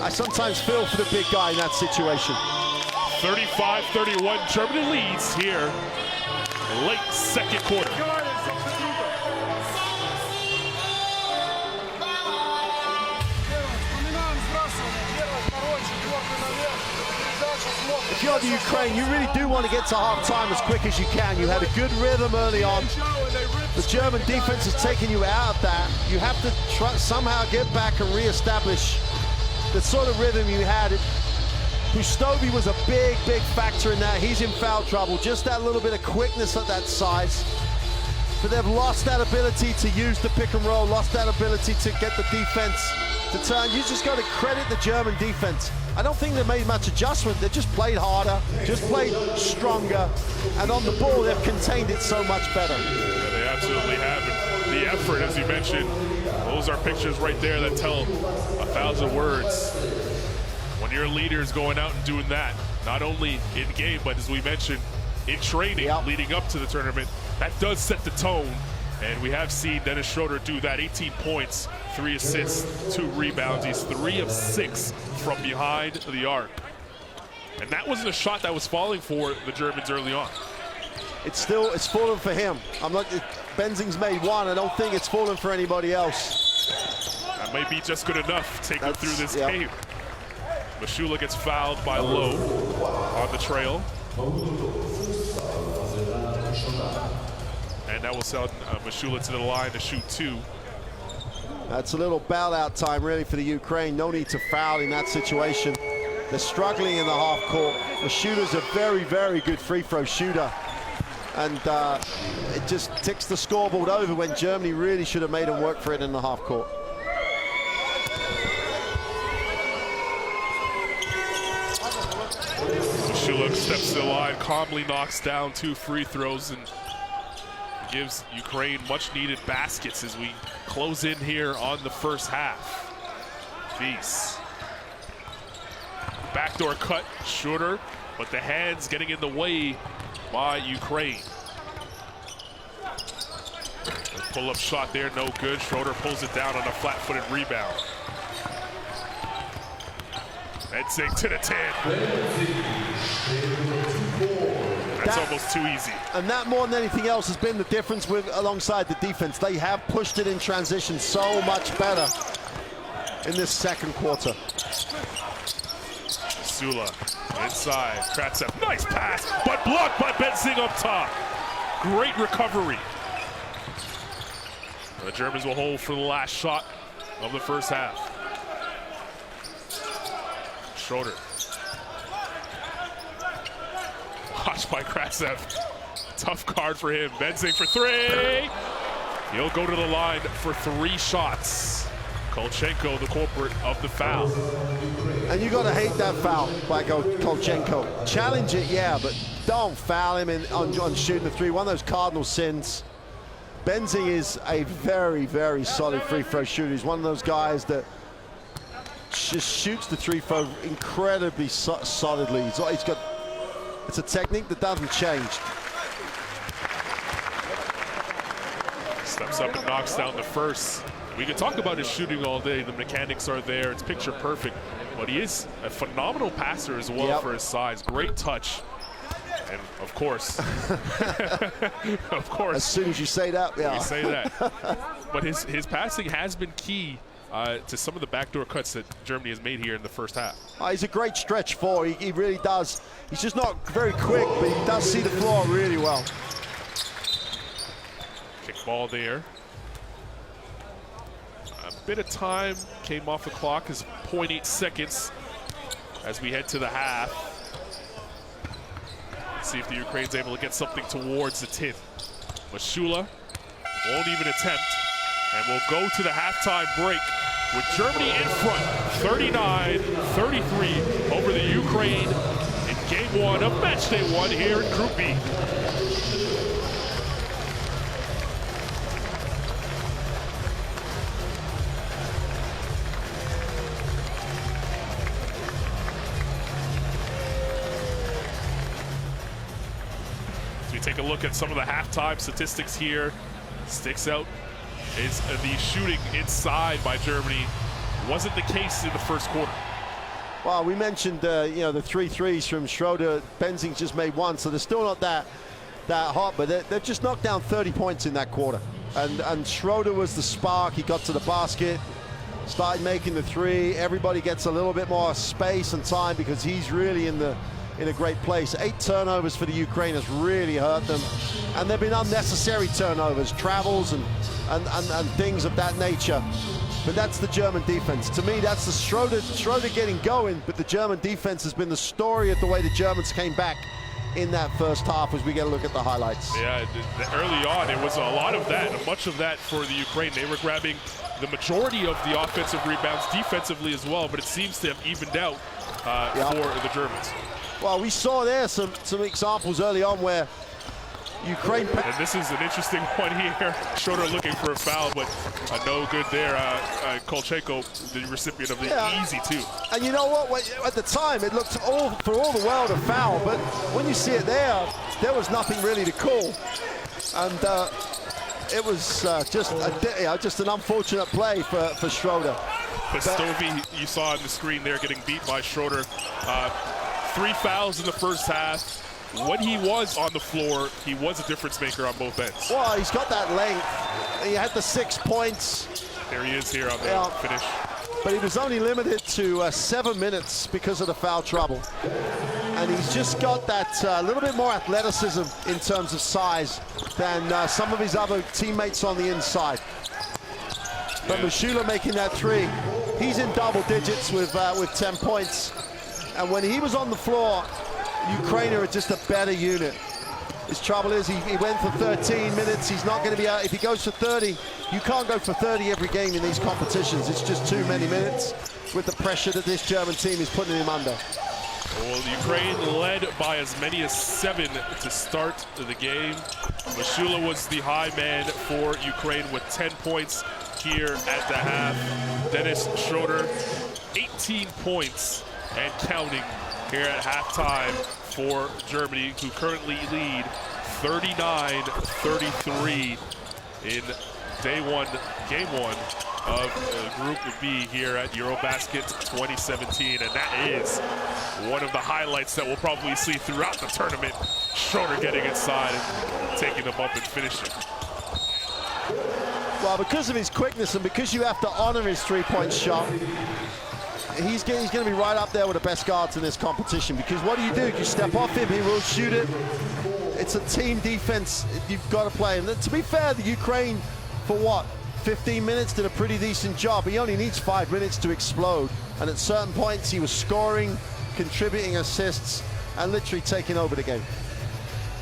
I sometimes feel for the big guy in that situation. 35-31, Germany leads here in late second quarter. If you're the Ukraine, you really do want to get to halftime as quick as you can. You had a good rhythm early on. The German defense has taken you out of that. You have to somehow get back and re-establish the sort of rhythm you had. Bustovi was a big factor in that. He's in foul trouble. Just that little bit of quickness at that size. But they've lost that ability to use the pick and roll, lost that ability to get the defense to turn. You just got to credit the German defense. I don't think they made much adjustment. They just played harder, just played stronger, and on the ball, they've contained it so much better. Yeah, they absolutely have. And the effort, as you mentioned, those are pictures right there that tell 1,000 words. When your leader is going out and doing that, not only in game, but as we mentioned, in training leading up to the tournament, that does set the tone. And we have seen Dennis Schroeder do that. 18 points, 3 assists, 2 rebounds. He's 3 of 6 from behind the arc. And that wasn't a shot that was falling for the Germans early on. It's fallen for him. Benzing's made 1. I don't think it's fallen for anybody else. That may be just good enough to take him through this game. Mashula gets fouled by Lowe on the trail. And that will send Mashula to the line to shoot 2. That's a little bailout time really for the Ukraine. No need to foul in that situation. They're struggling in the half court. Mashula's a very good free throw shooter. And it just ticks the scoreboard over when Germany really should have made him work for it in the half court. Mashula steps to the line, calmly knocks down 2 free throws, and gives Ukraine much needed baskets as we close in here on the first half. Beast. Backdoor cut, shorter, but the hands getting in the way by Ukraine. Pull-up shot there, no good. Schroeder pulls it down on a flat-footed rebound. Benzing to the 10. That's almost too easy. And that more than anything else has been the difference alongside the defense. They have pushed it in transition so much better in this second quarter. Sula inside, Kratzev, nice pass, but blocked by Benzing up top. Great recovery. The Germans will hold for the last shot of the first half. Schroeder. Watched by Kratzev. Tough card for him. Benzing for 3. He'll go to the line for 3 shots. Kolchenko, the culprit of the foul. And you got to hate that foul by Kolchenko. Challenge it, yeah, but don't foul him on shooting the 3. One of those cardinal sins. Benzing is a very solid free throw shooter. He's one of those guys that just shoots the 3 throw incredibly solidly. It's a technique that doesn't change. Steps up and knocks down the first. We could talk about his shooting all day. The mechanics are there. It's picture perfect. But he is a phenomenal passer as well for his size. Great touch. And of course, as soon as you say that, you say that. But his passing has been key to some of the backdoor cuts that Germany has made here in the first half. He's a great stretch four. He really does. He's just not very quick, but he does see the floor really well. Kick ball there. A bit of time came off the clock, is 0.8 seconds as we head to the half. Let's see if the Ukraine's able to get something towards the 10th. Mashula won't even attempt, and we'll go to the halftime break with Germany in front, 39-33 over the Ukraine in Game 1 of Matchday 1 here in Group B. we take a look at some of the halftime statistics here, sticks out is the shooting inside by Germany. Wasn't the case in the first quarter. Well, we mentioned you know, the 3 threes from Schroeder. Benzing just made one, so they're still not that hot, but they've just knocked down 30 points in that quarter. And Schroeder was the spark. He got to the basket, started making the three. Everybody gets a little bit more space and time because he's really in a great place. 8 turnovers for the Ukrainians really hurt them, and there've been unnecessary turnovers, travels and things of that nature. But that's the German defense. To me, that's the Schroeder getting going, but the German defense has been the story of the way the Germans came back in that first half as we get a look at the highlights. Yeah, early on, it was a lot of that, and much of that for the Ukraine. They were grabbing the majority of the offensive rebounds defensively as well, but it seems to have evened out for the Germans. Well, we saw there some examples early on where Ukraine... And this is an interesting one here. Schroeder looking for a foul, but no good there. Kolchenko, the recipient of the easy two. And you know what? At the time, it looked for all the world a foul, but when you see it there was nothing really to call. And it was just an unfortunate play for Schroeder. But Stovey, you saw on the screen there, getting beat by Schroeder. 3 fouls in the first half. When he was on the floor, he was a difference maker on both ends. Well, he's got that length. He had the 6 points. There he is here on the finish. But he was only limited to 7 minutes because of the foul trouble. And he's just got that little bit more athleticism in terms of size than some of his other teammates on the inside. But Mashula making that 3. He's in double digits with 10 points. And when he was on the floor, Ukraine are just a better unit. His trouble is he went for 13 minutes. He's not going to be out. If he goes for 30, you can't go for 30 every game in these competitions. It's just too many minutes with the pressure that this German team is putting him under. Well, Ukraine led by as many as 7 to start the game. Mashula was the high man for Ukraine with 10 points here at the half. Dennis Schroeder, 18 points and counting here at halftime for Germany, who currently lead 39-33 in game one of Group B here at EuroBasket 2017. And that is one of the highlights that we'll probably see throughout the tournament. Schroeder getting inside and taking them up and finishing. Well, because of his quickness and because you have to honor his three-point shot, he's going to be right up there with the best guards in this competition, because what do? You step off him, he will shoot it. It's a team defense. You've got to play him. To be fair, the Ukraine, for what, 15 minutes, did a pretty decent job. He only needs 5 minutes to explode. And at certain points, he was scoring, contributing assists, and literally taking over the game.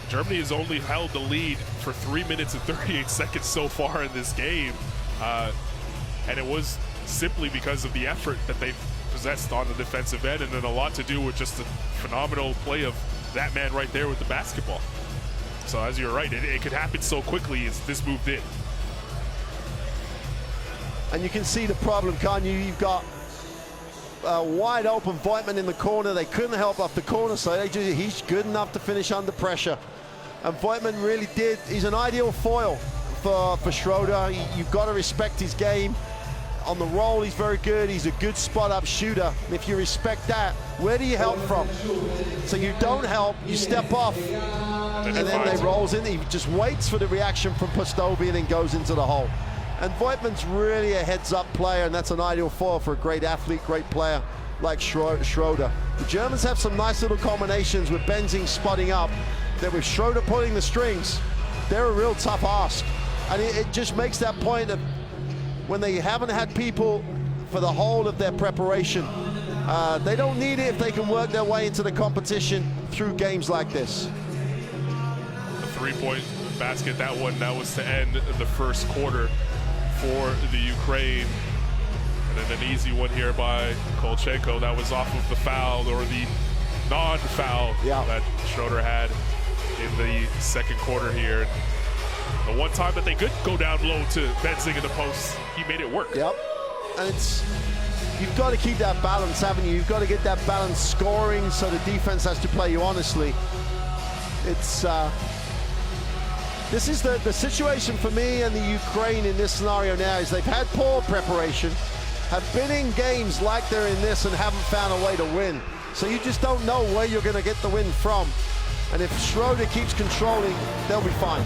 Germany has only held the lead for 3 minutes and 38 seconds so far in this game. And it was simply because of the effort that they've possessed on the defensive end, and then a lot to do with just the phenomenal play of that man right there with the basketball. So as you're right, it could happen so quickly as this moved in. And you can see the problem, can't you? You've got wide open Voigtman in the corner. They couldn't help off the corner, so he's good enough to finish under pressure. And Voigtman really did. He's an ideal foil for Schroeder. You've got to respect his game. On the roll, he's very good. He's a good spot-up shooter. And if you respect that, where do you help from? So you don't help, you step off, and then they rolls in. He just waits for the reaction from Postovi and then goes into the hole. And Voigtman's really a heads-up player, and that's an ideal foil for a great athlete, great player like Schroeder. The Germans have some nice little combinations with Benzing spotting up, that with Schroeder pulling the strings, they're a real tough ask. And it just makes that point of when they haven't had people for the whole of their preparation. They don't need it if they can work their way into the competition through games like this. A three-point basket, that was to end the first quarter for the Ukraine. And then an easy one here by Kolchenko. That was off of the foul, or the non-foul that Schroeder had in the second quarter here. The one time that they could go down low to Benzing in the post, he made it work. Yep, and you've got to keep that balance, haven't you? You've got to get that balance scoring, so the defense has to play you honestly. It's This is the situation for me and the Ukraine in this scenario now is they've had poor preparation, have been in games like they're in this and haven't found a way to win. So you just don't know where you're going to get the win from. And if Schroeder keeps controlling, they'll be fine.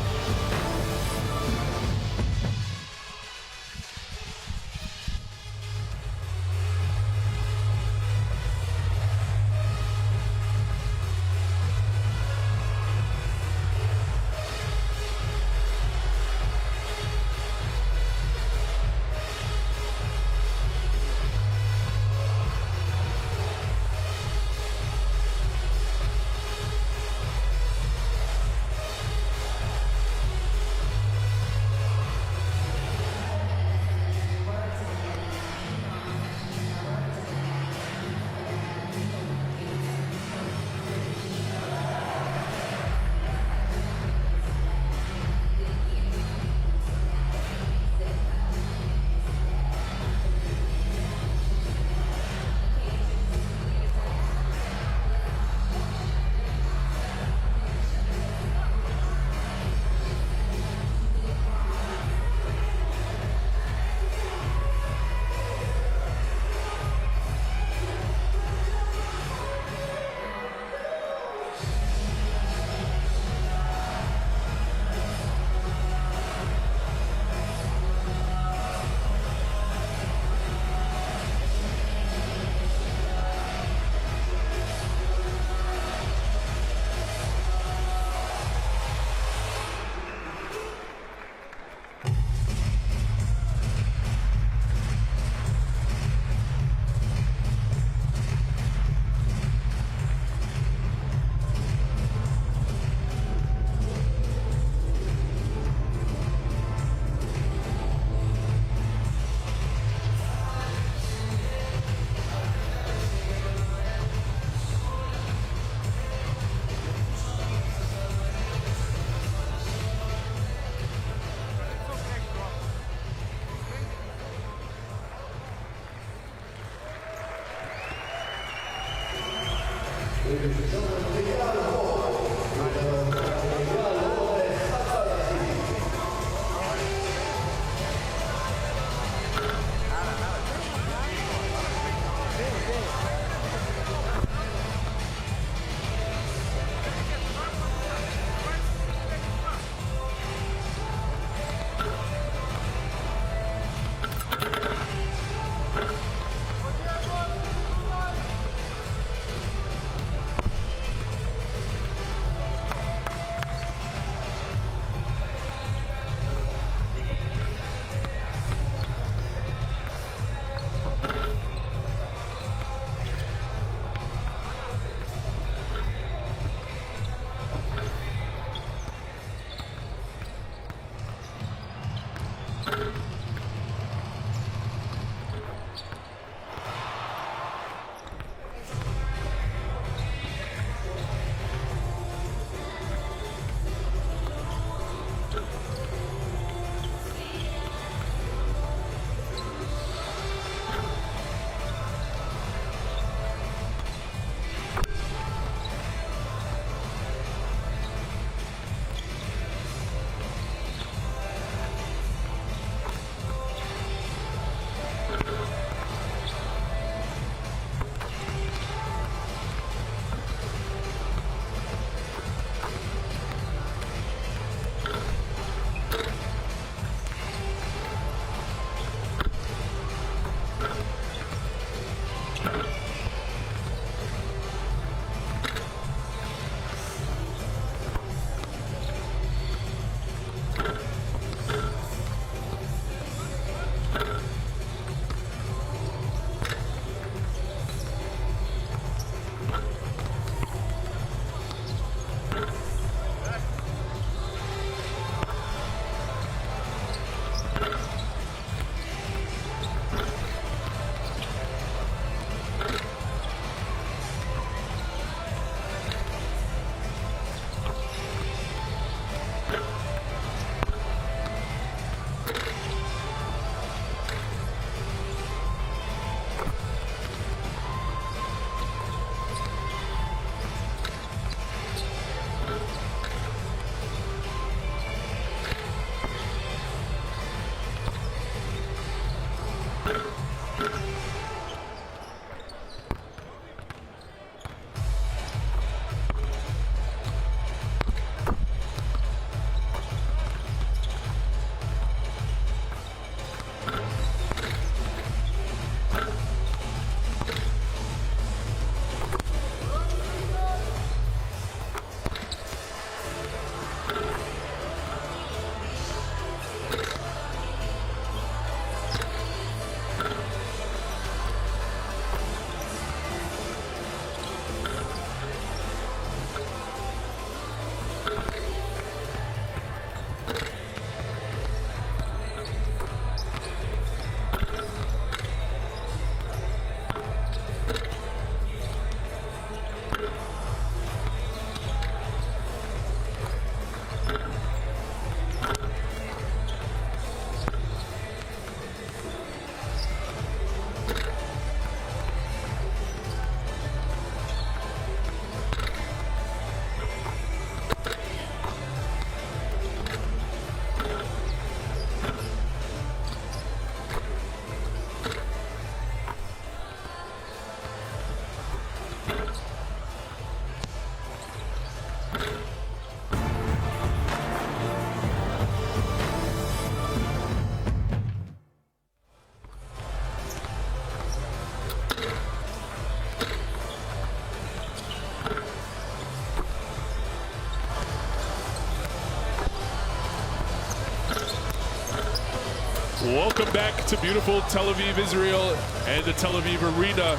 back to beautiful Tel Aviv, Israel, and the Tel Aviv Arena.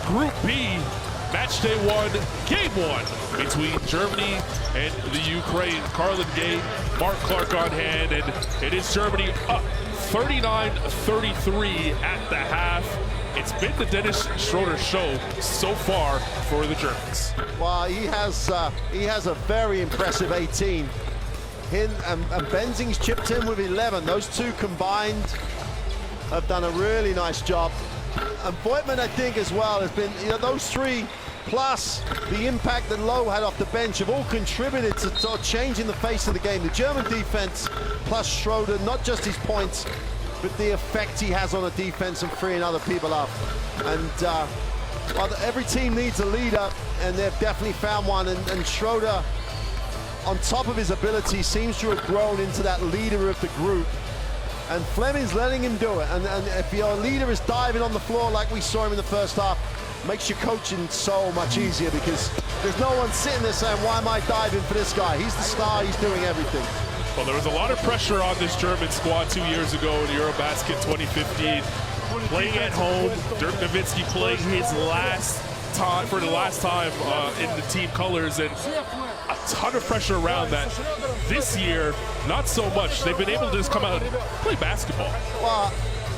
Group B, match day 1, game 1 between Germany and the Ukraine. Carlin Gay, Mark Clark on hand, and it is Germany up 39-33 at the half. It's been the Dennis Schroeder show so far for the Germans. Well, he has a very impressive 18. Him and Benzing's chipped in with 11. Those two combined have done a really nice job. And Voigtman, I think, as well, has been, those three plus the impact that Lowe had off the bench have all contributed to sort of changing the face of the game. The German defense plus Schroeder, not just his points, but the effect he has on the defense and freeing other people up. And well, every team needs a leader, and they've definitely found one. And Schroeder, on top of his ability, seems to have grown into that leader of the group. And Fleming's letting him do it. And if your leader is diving on the floor like we saw him in the first half, makes your coaching so much easier, because there's no one sitting there saying, why am I diving for this guy? He's the star, he's doing everything. Well, there was a lot of pressure on this German squad 2 years ago in EuroBasket 2015. Playing at home, Dirk Nowitzki playing his last time for the last time in the team colors, and a ton of pressure around that. This year, not so much. They've been able to just come out and play basketball. Well,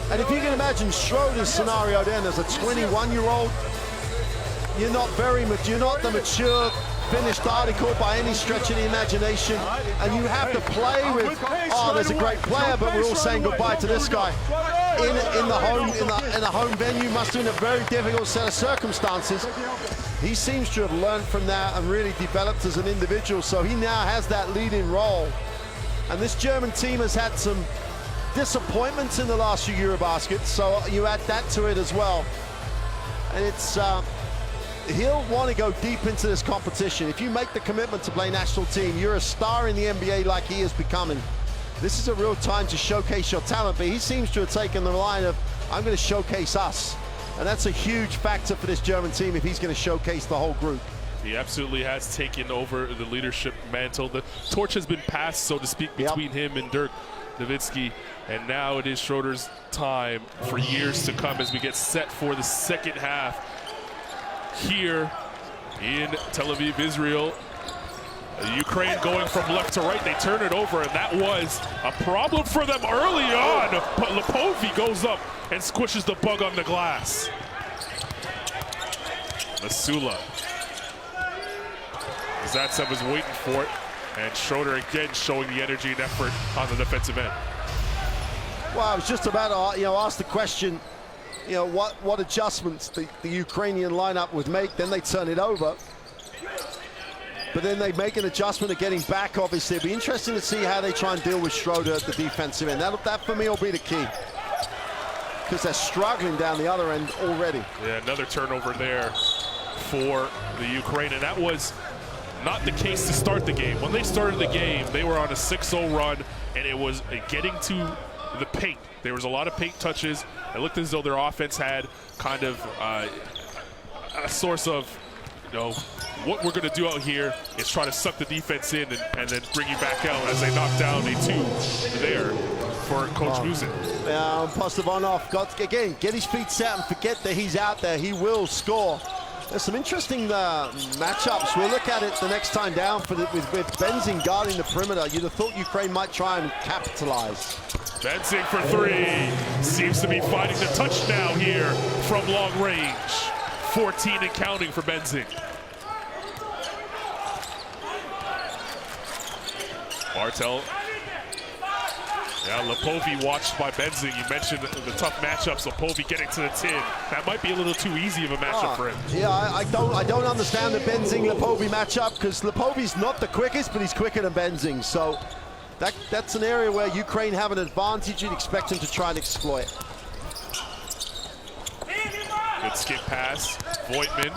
and if you can imagine Schroeder's scenario then as a 21-year-old, you're not the mature, finished article by any stretch of the imagination, and you have to play with, oh, there's a great player, but we're all saying goodbye to this guy. In the home venue, must have been a very difficult set of circumstances. He seems to have learned from that and really developed as an individual, so he now has that leading role. And this German team has had some disappointments in the last few EuroBaskets, so you add that to it as well. And it's he'll want to go deep into this competition. If you make the commitment to play national team, you're a star in the NBA like he is becoming. This is a real time to showcase your talent, but he seems to have taken the line of, I'm going to showcase us. And that's a huge factor for this German team if he's going to showcase the whole group. He absolutely has taken over the leadership mantle. The torch has been passed, so to speak, between him and Dirk Nowitzki. And now it is Schroeder's time for years to come as we get set for the second half here in Tel Aviv, Israel. Ukraine going from left to right, they turn it over, and that was a problem for them early on, but Lepovi goes up and squishes the bug on the glass. Masula. Zaitsev was waiting for it, and Schroeder again showing the energy and effort on the defensive end. Well, I was just about to ask the question, what adjustments the Ukrainian lineup would make. Then they turn it over. But then they make an adjustment of getting back, obviously. It'll be interesting to see how they try and deal with Schroeder at the defensive end. That for me will be the key, because they're struggling down the other end already. Yeah, another turnover there for the Ukraine, and that was not the case to start the game. When they started the game, they were on a 6-0 run, and it was getting to the paint. There was a lot of paint touches. It looked as though their offense had kind of a source of, what we're going to do out here is try to suck the defense in and then bring you back out as they knock down a 2 there for Coach Musin. Yeah, Postavanov got again, get his feet set and forget that he's out there. He will score. There's some interesting matchups. We'll look at it the next time down with Benzing guarding the perimeter. You'd have thought Ukraine might try and capitalize. Benzing for 3. Seems to be finding the touch now here from long range. 14 and counting for Benzing. Bartel. Yeah, Lepovi watched by Benzing. You mentioned the tough matchups. Lepovi getting to the tin. That might be a little too easy of a matchup for him. Yeah, I don't understand the Benzing-Lepovi matchup, because Lepovi's not the quickest, but he's quicker than Benzing. So that's an area where Ukraine have an advantage. You'd expect him to try and exploit. Good skip pass. Voigtman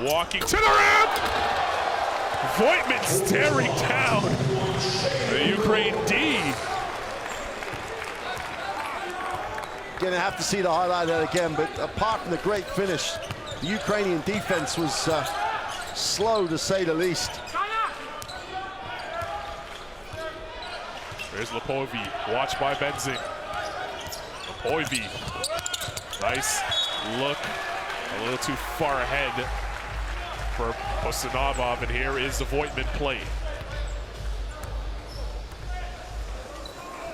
walking to the rim. Voigtman staring down the Ukraine D. Gonna have to see the highlight of that again, but apart from the great finish, the Ukrainian defense was slow, to say the least. There's Lepovi, watched by Benzing. Oiby, nice look, a little too far ahead for Postanovov, and here is the Voigtman play.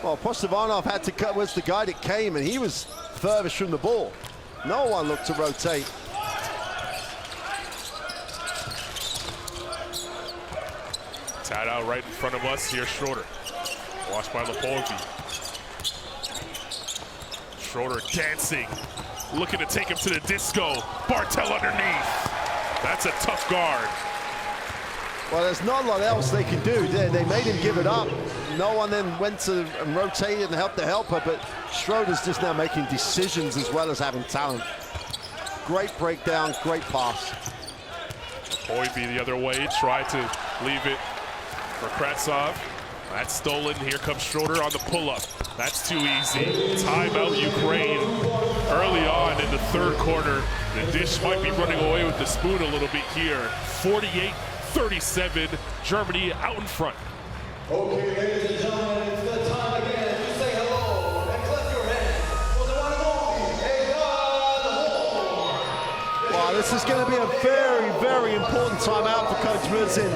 Well, Postanovov had to cut, was the guy that came, and he was furthest from the ball. No one looked to rotate. Tada right in front of us, here Schroeder. Watched by Lepovi. Schroeder dancing, looking to take him to the disco. Bartel underneath. That's a tough guard. Well, there's not a lot else they can do. They made him give it up. No one then went to and rotated and helped the helper, but Schroeder's just now making decisions as well as having talent. Great breakdown, great pass. Oiby the other way, tried to leave it for Kratsov. That's stolen. Here comes Schroeder on the pull-up. That's too easy. Timeout Ukraine. Early on in the third quarter, the dish might be running away with the spoon a little bit here. 48-37, Germany out in front. Okay, ladies and gentlemen, it's the time again to say hello and clap your hands for the one and only Wow, this is going to be a very, very important timeout for Coach Murzin,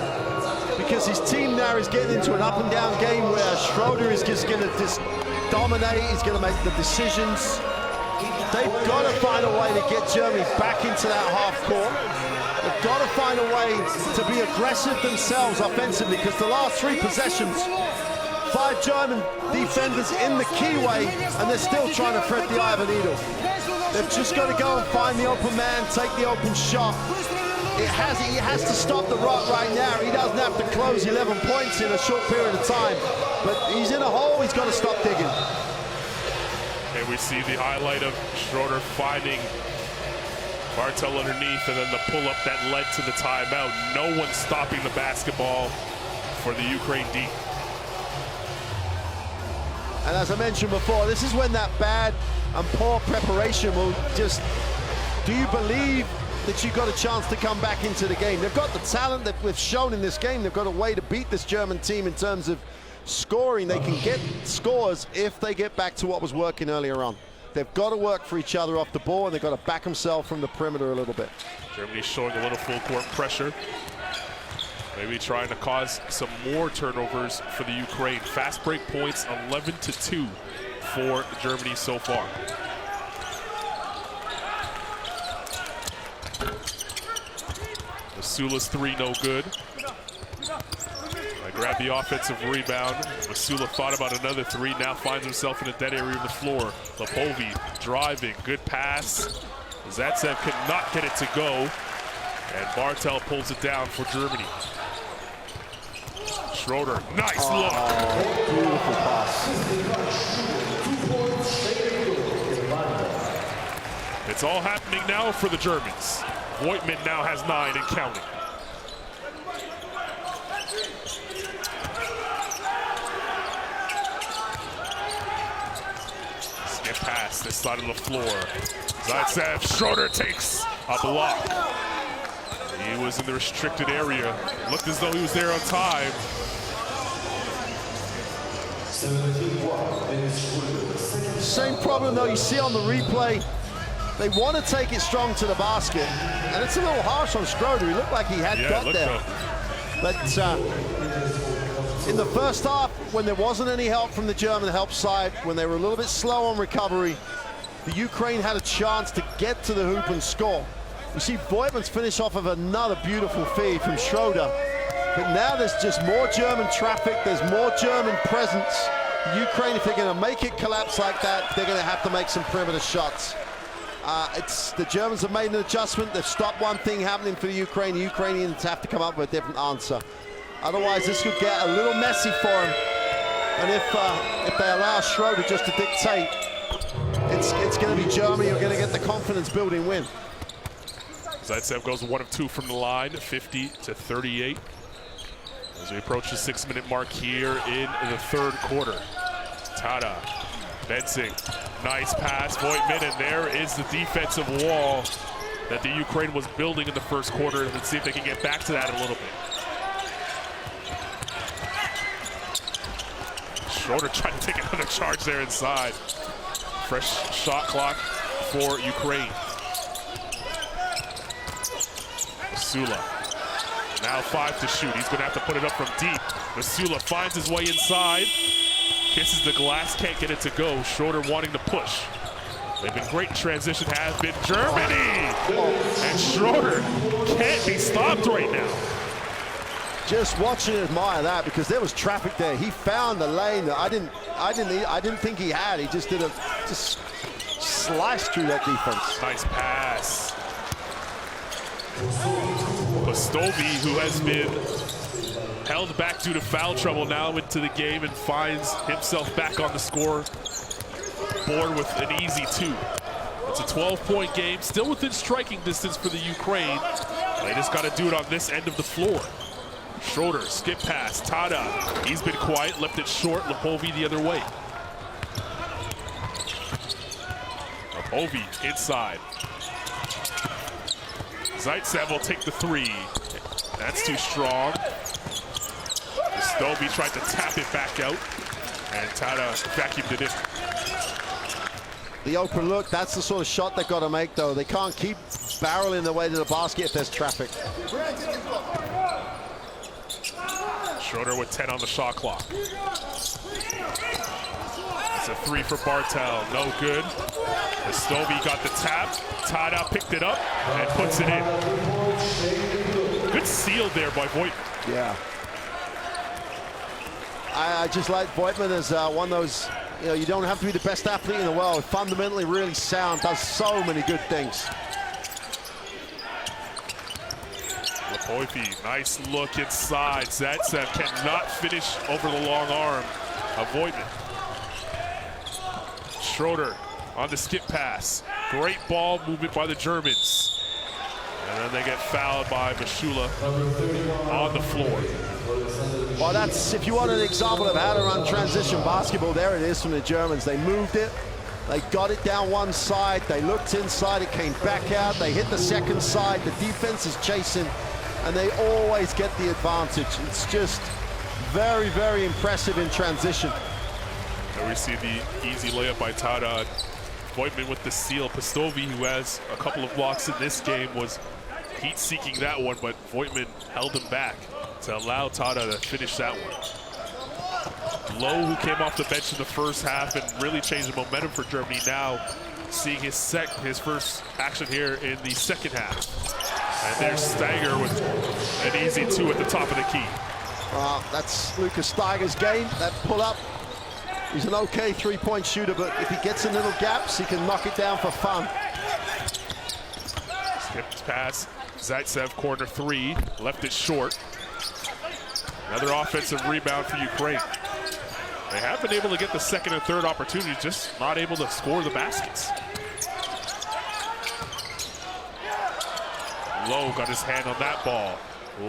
because his team now is getting into an up and down game where Schroeder is just going to dominate, he's going to make the decisions. They've got to find a way to get Germany back into that half court. They've got to find a way to be aggressive themselves offensively, because the last 3 possessions, 5 German defenders in the keyway, and they're still trying to thread the eye of a needle. They've just got to go and find the open man, take the open shot. He has to stop the rot right now. He doesn't have to close 11 points in a short period of time, but he's in a hole, he's got to stop digging. And we see the highlight of Schroeder finding Bartel underneath, and then the pull-up that led to the timeout. No one stopping the basketball for the Ukraine D. And as I mentioned before, this is when that bad and poor preparation will just, do you believe that you've got a chance to come back into the game? They've got the talent that we've shown in this game. They've got a way to beat this German team in terms of scoring. They can get scores if they get back to what was working earlier on. They've got to work for each other off the ball, and they've got to back themselves from the perimeter a little bit. Germany showing a little full court pressure. Maybe trying to cause some more turnovers for the Ukraine. Fast break points, 11-2 for Germany so far. Masula's 3 no good. I grabbed the offensive rebound. Masula thought about another 3, now finds himself in a dead area of the floor. Lepovi driving, good pass. Zaitsev cannot get it to go, and Bartel pulls it down for Germany. Schroeder, nice look. Beautiful pass. It's all happening now for the Germans. Voigtman now has 9 and counting. Skip pass this side of the floor. Zaitsev, Schroeder takes a block. He was in the restricted area. Looked as though he was there on time. Same problem though you see on the replay. They want to take it strong to the basket, and it's a little harsh on Schroeder. He looked like he had got there. But in the first half, when there wasn't any help from the German help side, when they were a little bit slow on recovery, the Ukraine had a chance to get to the hoop and score. You see Voigtman's finish off of another beautiful feed from Schroeder. But now there's just more German traffic, there's more German presence. The Ukraine, if they're going to make it collapse like that, they're going to have to make some perimeter shots. The Germans have made an adjustment. They've stopped one thing happening for the Ukraine. The Ukrainians have to come up with a different answer. Otherwise, this could get a little messy for them. And if they allow Schroeder just to dictate, it's going to be Germany who are going to get the confidence-building win. Zaitsev goes 1 of 2 from the line, 50-38. As we approach the 6-minute mark here in the third quarter. Tada, Bensing, nice pass, Voigtman, and there is the defensive wall that the Ukraine was building in the first quarter. Let's see if they can get back to that a little bit. Schroeder trying to take another charge there inside. Fresh shot clock for Ukraine. Masula, now 5 to shoot. He's gonna have to put it up from deep. Masula finds his way inside, kisses the glass, can't get it to go. Schroeder wanting to push. They've been great in transition, has been Germany! And Schroeder can't be stopped right now. Just watch and admire that, because there was traffic there. He found the lane that I didn't think he had. He just sliced through that defense. Nice pass. Pastovi, who has been held back due to foul trouble, now into the game and finds himself back on the score board with an easy 2. It's a 12-point game, still within striking distance for the Ukraine. They just got to do it on this end of the floor. Schroeder, skip pass, Tada. He's been quiet, left it short. Lepovi the other way. Lepovi inside. Zaitsev will take the 3. That's too strong. Pastovi tried to tap it back out, and Tada vacuumed it in. The open look, that's the sort of shot they've got to make, though. They can't keep barreling their way to the basket if there's traffic. Schroeder with 10 on the shot clock. That's a 3 for Bartel, no good. Pastovi got the tap. Tada picked it up and puts it in. Good seal there by Voigtman. Yeah. I just like Voigtman as one of those, you don't have to be the best athlete in the world. Fundamentally really sound, does so many good things. Lepovi, nice look inside. Zaitsev cannot finish over the long arm of Voigtman. Schroeder on the skip pass. Great ball movement by the Germans. And then they get fouled by Masula on the floor. Well, that's, if you want an example of how to run transition basketball, there it is from the Germans. They moved it, they got it down one side, they looked inside, it came back out, they hit the second side, the defense is chasing, and they always get the advantage. It's just very, very impressive in transition. There we see the easy layup by Tada. Voigtman with the steal. Pastovi, who has a couple of blocks in this game, was heat-seeking that one, but Voigtman held him back to allow Tada to finish that one. Lowe, who came off the bench in the first half and really changed the momentum for Germany, now seeing his first action here in the second half. And there's Steiger with an easy 2 at the top of the key. That's Lucas Steiger's game, that pull-up. He's an okay 3-point shooter, but if he gets in little gaps, he can knock it down for fun. Skipped pass, Zaitsev corner 3, left it short. Another offensive rebound for Ukraine. They have been able to get the second and third opportunities, just not able to score the baskets. Lowe got his hand on that ball.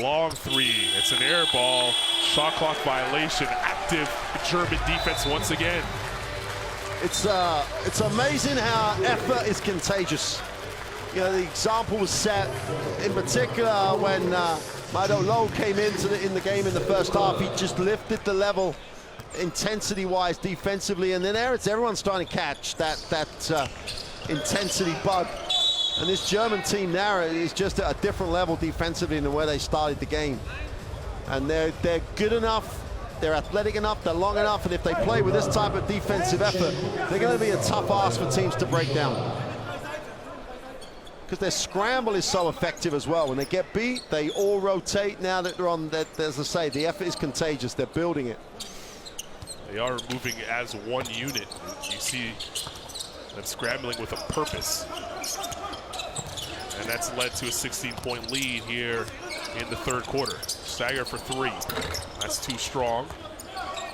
Long 3, it's an air ball. Shot clock violation, active German defense once again. It's amazing how effort is contagious. The example was set in particular when Mado Lowe came in the game in the first half. He just lifted the level intensity-wise defensively, and then everyone's starting to catch that intensity bug. And this German team now is just at a different level defensively than where they started the game. And they're good enough, they're athletic enough, they're long enough, and if they play with this type of defensive effort, they're going to be a tough ask for teams to break down. Because their scramble is so effective as well. When they get beat, they all rotate. Now that they're on, as I say, the effort is contagious. They're building it. They are moving as one unit. You see them scrambling with a purpose. And that's led to a 16-point lead here in the third quarter. Steiger for 3. That's too strong.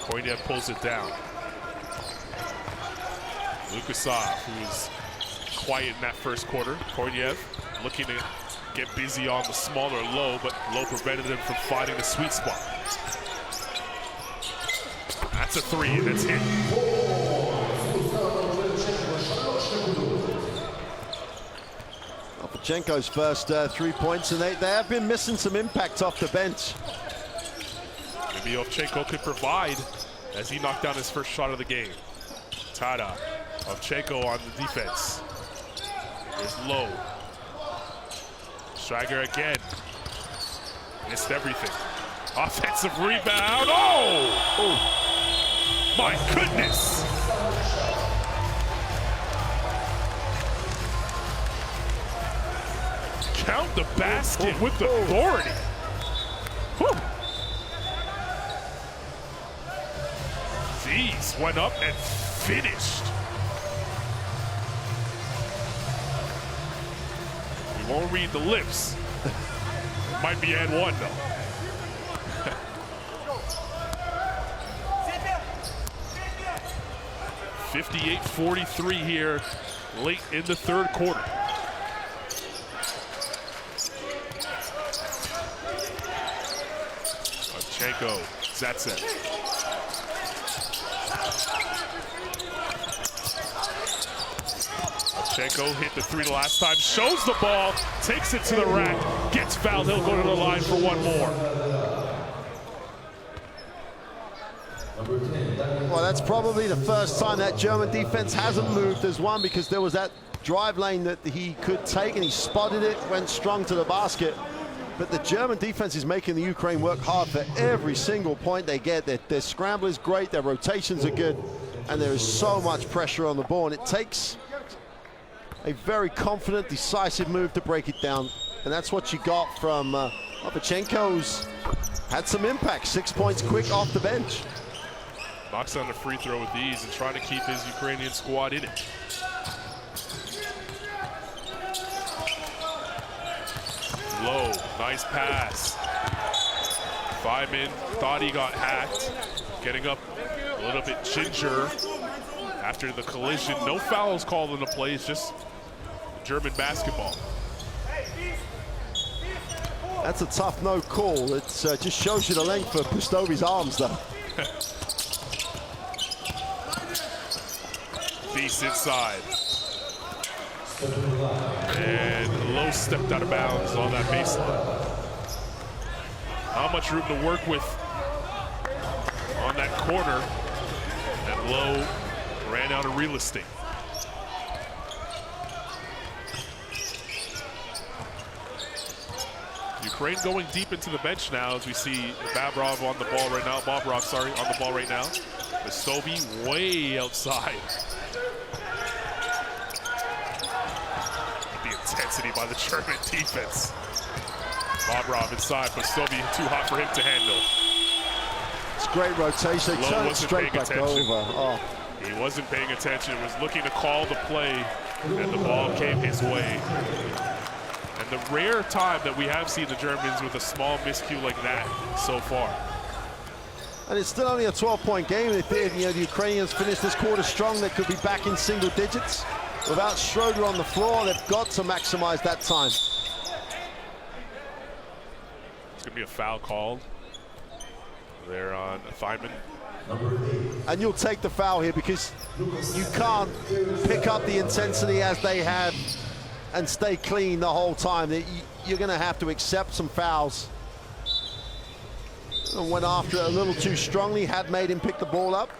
Koinev pulls it down. Lukasov, who's quiet in that first quarter. Koinev looking to get busy on the smaller Lowe, but Lowe prevented him from finding the sweet spot. That's a 3, and it's hit. Opachenko's first 3 points, and they have been missing some impact off the bench. Maybe Ovchenko could provide as he knocked down his first shot of the game. Tada of Chenko on the defense. There's Low. Striker again. Missed everything. Offensive rebound. Oh! My goodness! Count the basket with authority. Whew. Jeez, went up and finished. We won't read the lips. Might be and one though. 58-43 here, late in the third quarter. Chenko, Zatsen. Chenko hit the three the last time, shows the ball, takes it to the rack, gets fouled. He'll go to the line for one more. Well, that's probably the first time that German defense hasn't moved as one, because there was that drive lane that he could take and he spotted it, went strong to the basket. But the German defense is making the Ukraine work hard for every single point they get. Their scramble is great, their rotations are good, and there is so much pressure on the ball. And it takes a very confident, decisive move to break it down. And that's what you got from Opachenko's had some impact. 6 points quick off the bench. Knocks down the free throw with ease and trying to keep his Ukrainian squad in it. Low, nice pass. Feynman thought he got hacked. Getting up a little bit ginger after the collision. No fouls called into play, it's just German basketball. That's a tough no call. It just shows you the length of Pustovi's arms though. Beast inside. And Low stepped out of bounds on that baseline. Not much room to work with on that corner. And Low ran out of real estate. Ukraine going deep into the bench now as we see Babrov on the ball right now. Bobrov, sorry, on the ball right now. Pustovi way outside. The intensity by the German defense. Bobrov inside, Pustovi too hot for him to handle. It's great rotation. They turn it straight back over. Oh. He wasn't paying attention, was looking to call the play, and the ball came his way. And the rare time that we have seen the Germans with a small miscue like that so far. And it's still only a 12-point game. If the Ukrainians finish this quarter strong, they could be back in single digits. Without Schroeder on the floor, they've got to maximize that time. It's going to be a foul called there on Feynman. And you'll take the foul here because you can't pick up the intensity as they have and stay clean the whole time. You're going to have to accept some fouls. And went after it a little too strongly, had made him pick the ball up.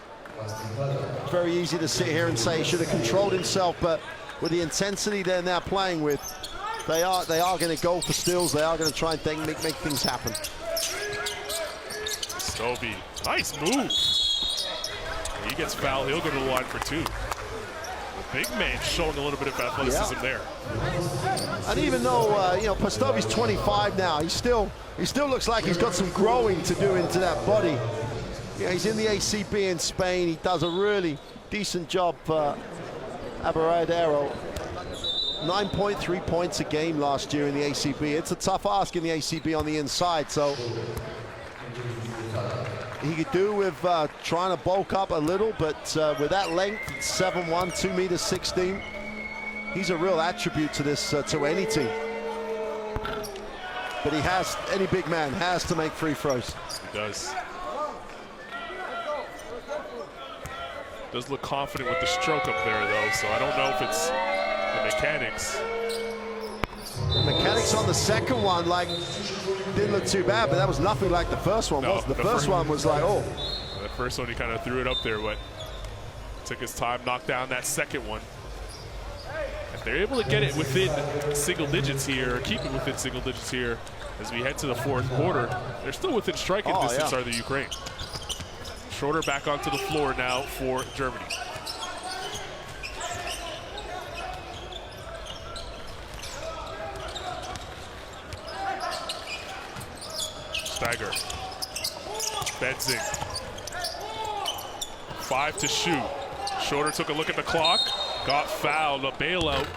It's very easy to sit here and say he should have controlled himself, but with the intensity they're now playing with, they are going to go for steals. They are going to try and make things happen. Stovey, nice move. He gets fouled, he'll go to the line for two. The big man showing a little bit of athleticism there. And even though Pustovi's 25 now, he still looks like he's got some growing to do into that body. He's in the ACB in Spain. He does a really decent job for Abaradero. 9.3 points a game last year in the ACB. It's a tough ask in the ACB on the inside, so he could do with trying to bulk up a little, but with that length, 7'1", 2'16", he's a real attribute to this, to any team. But any big man has to make free throws. He does. Does look confident with the stroke up there, though, so I don't know if it's the mechanics. The mechanics on the second one, didn't look too bad, but that was nothing like the first one, was it? The first one was like, oh. The first one, he kind of threw it up there, but Took his time, knocked down that second one. If they're able to get it within single digits here, or keep it within single digits here, as we head to the fourth quarter, they're still within striking distance are the Ukraine. Schroeder back onto the floor now for Germany. Steiger. Benzing. 5 to shoot. Schroeder took a look at the clock, got fouled, a bailout,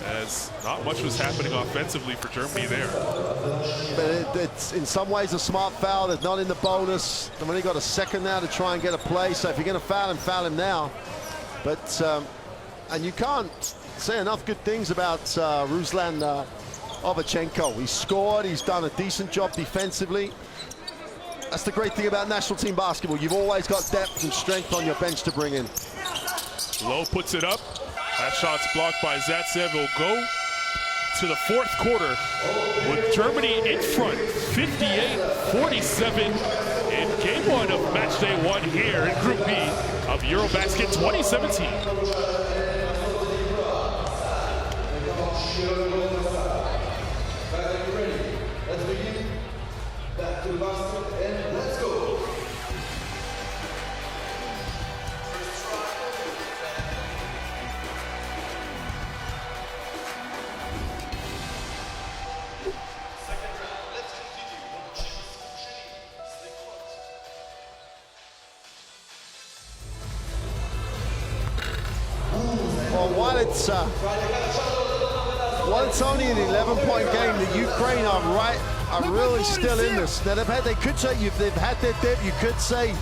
as not much was happening offensively for Germany there. But it's in some ways a smart foul. It's not in the bonus. They've only got a second now to try and get a play. So if you're going to foul him now. But and you can't say enough good things about Ruslan Ovchenko. He's scored. He's done a decent job defensively. That's the great thing about national team basketball. You've always got depth and strength on your bench to bring in. Lowe puts it up. That shot's blocked by Zaitsev. Will go to the fourth quarter with Germany in front, 58-47 in game one of match day one here in Group B of EuroBasket 2017. Let's begin. Back to the basket and let's go. Well, while it's only an 11-point game, the Ukraine are really still in this. Now they could say they've had their dip. You could say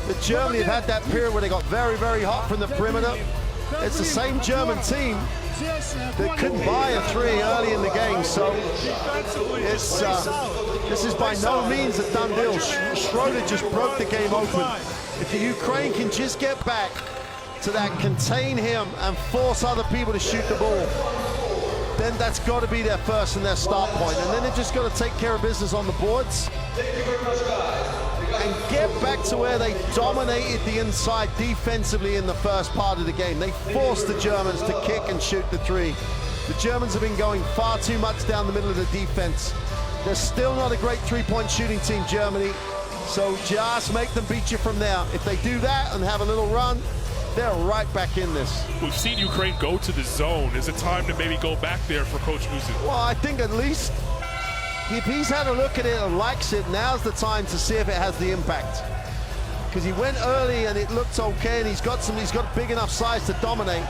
that Germany have had that period where they got very, very hot from the perimeter. It's the same German team that couldn't buy a three early in the game. So it's this is by no means a done deal. Schroeder just broke the game open. If the Ukraine can just get back to that, contain him and force other people to shoot the ball, then that's got to be their first and their start point. And then they've just got to take care of business on the boards and get back to where they dominated the inside defensively in the first part of the game. They forced the Germans to kick and shoot the three. The Germans have been going far too much down the middle of the defense. They're still not a great three-point shooting team, Germany. So just make them beat you from there. If they do that and have a little run, they're right back in this. We've seen Ukraine go to the zone. Is it time to maybe go back there for Coach Musin? Well, I think at least if he's had a look at it and likes it, now's the time to see if it has the impact. Because he went early and it looked okay, and he's got big enough size to dominate.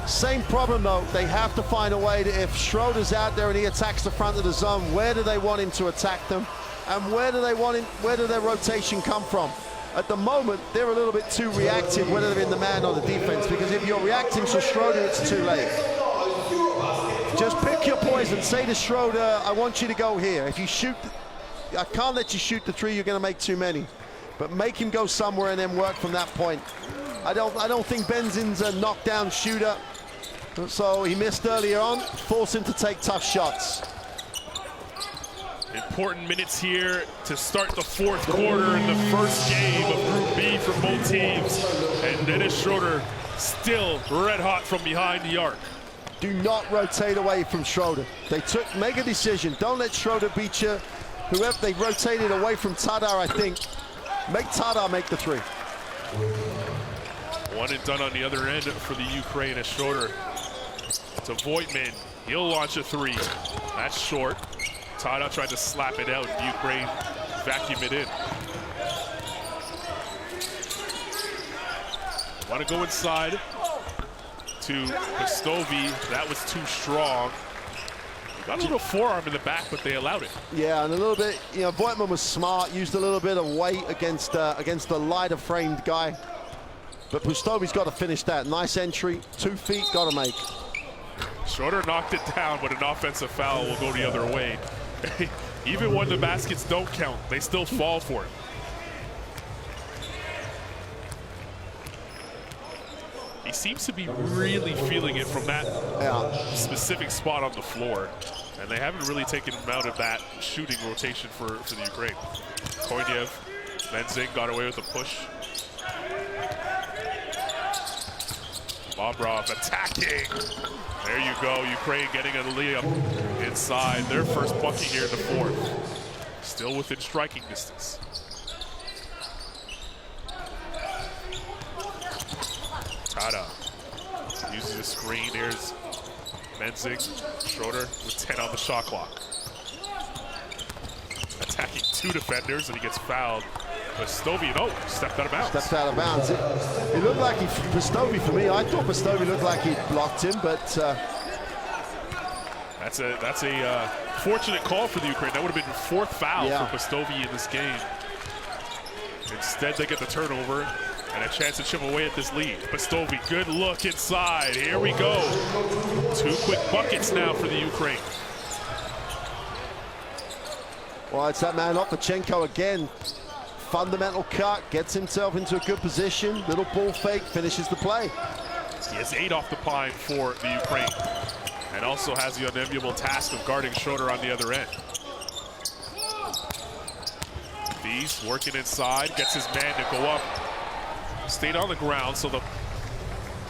Same problem though, they have to find a way to, if Schroeder's out there and he attacks the front of the zone, where do they want him to attack them? And where do their rotation come from? At the moment, they're a little bit too reactive, whether they're in the man or the defense, because if you're reacting to Schroeder, it's too late. Just pick your poison. Say to Schroeder, I want you to go here. If you shoot, I can't let you shoot the three, you're going to make too many. But make him go somewhere and then work from that point. I don't think Benzin's a knockdown shooter, so he missed earlier on. Force him to take tough shots. Important minutes here to start the fourth quarter in the first game of Group B for both teams. And Dennis Schroeder still red hot from behind the arc. Do not rotate away from Schroeder. Make a decision. Don't let Schroeder beat you. Whoever they rotated away from Tadar, I think. Make Tadar make the three. One and done on the other end for the Ukraine as Schroeder to Voigtman. He'll launch a three. That's short. Tada tried to slap it out. Ukraine vacuum it in. Want to go inside to Pistovi. That was too strong. Got a little forearm in the back, but they allowed it. Yeah, and a little bit, Voigtman was smart, used a little bit of weight against the lighter framed guy. But Pistovi's got to finish that. Nice entry, 2 feet, got to make. Schroeder knocked it down, but an offensive foul will go the other way. Even when the baskets don't count, they still fall for it. He seems to be really feeling it from that specific spot on the floor. And they haven't really taken him out of that shooting rotation for the Ukraine. Koinev, Benzing got away with a push. Bobrov attacking. There you go, Ukraine getting a layup inside. Their first bucket here in the fourth. Still within striking distance. Tada uses the screen. Here's Menzing. Schroeder with 10 on the shot clock. Attacking 2 defenders, and he gets fouled. Pastovi, stepped out of bounds. Stepped out of bounds. It looked like Pastovi for me. I thought Pastovi looked like he blocked him, but that's a fortunate call for the Ukraine. That would have been the 4th foul for Pastovi in this game. Instead, they get the turnover and a chance to chip away at this lead. Pastovi, good look inside. Here we go. 2 quick buckets now for the Ukraine. Well, it's that man Opachenko again. Fundamental cut, gets himself into a good position. Little ball fake, finishes the play. He has 8 off the pine for the Ukraine, and also has the unenviable task of guarding Schroeder on the other end. Bees working inside, gets his man to go up. Stayed on the ground, so they'll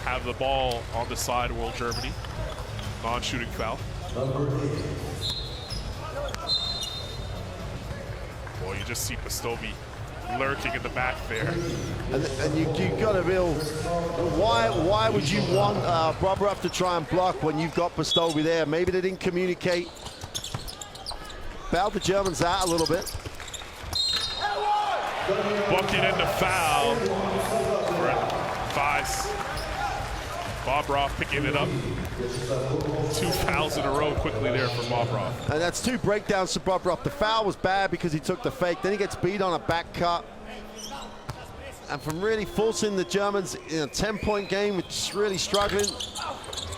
have the ball on the side, World Germany. Non-shooting foul. Boy, you just see Pastovi lurking in the back there. And you got to feel, why would you want Bobrov to try and block when you've got Pastovi there? Maybe they didn't communicate. Bailed the Germans out a little bit. Bucket and the foul for Vice. Bobrov picking it up. 2 fouls in a row quickly there for Bobrov. And that's 2 breakdowns to Bobrov. The foul was bad because he took the fake. Then he gets beat on a back cut. And from really forcing the Germans in a 10-point game, which is really struggling,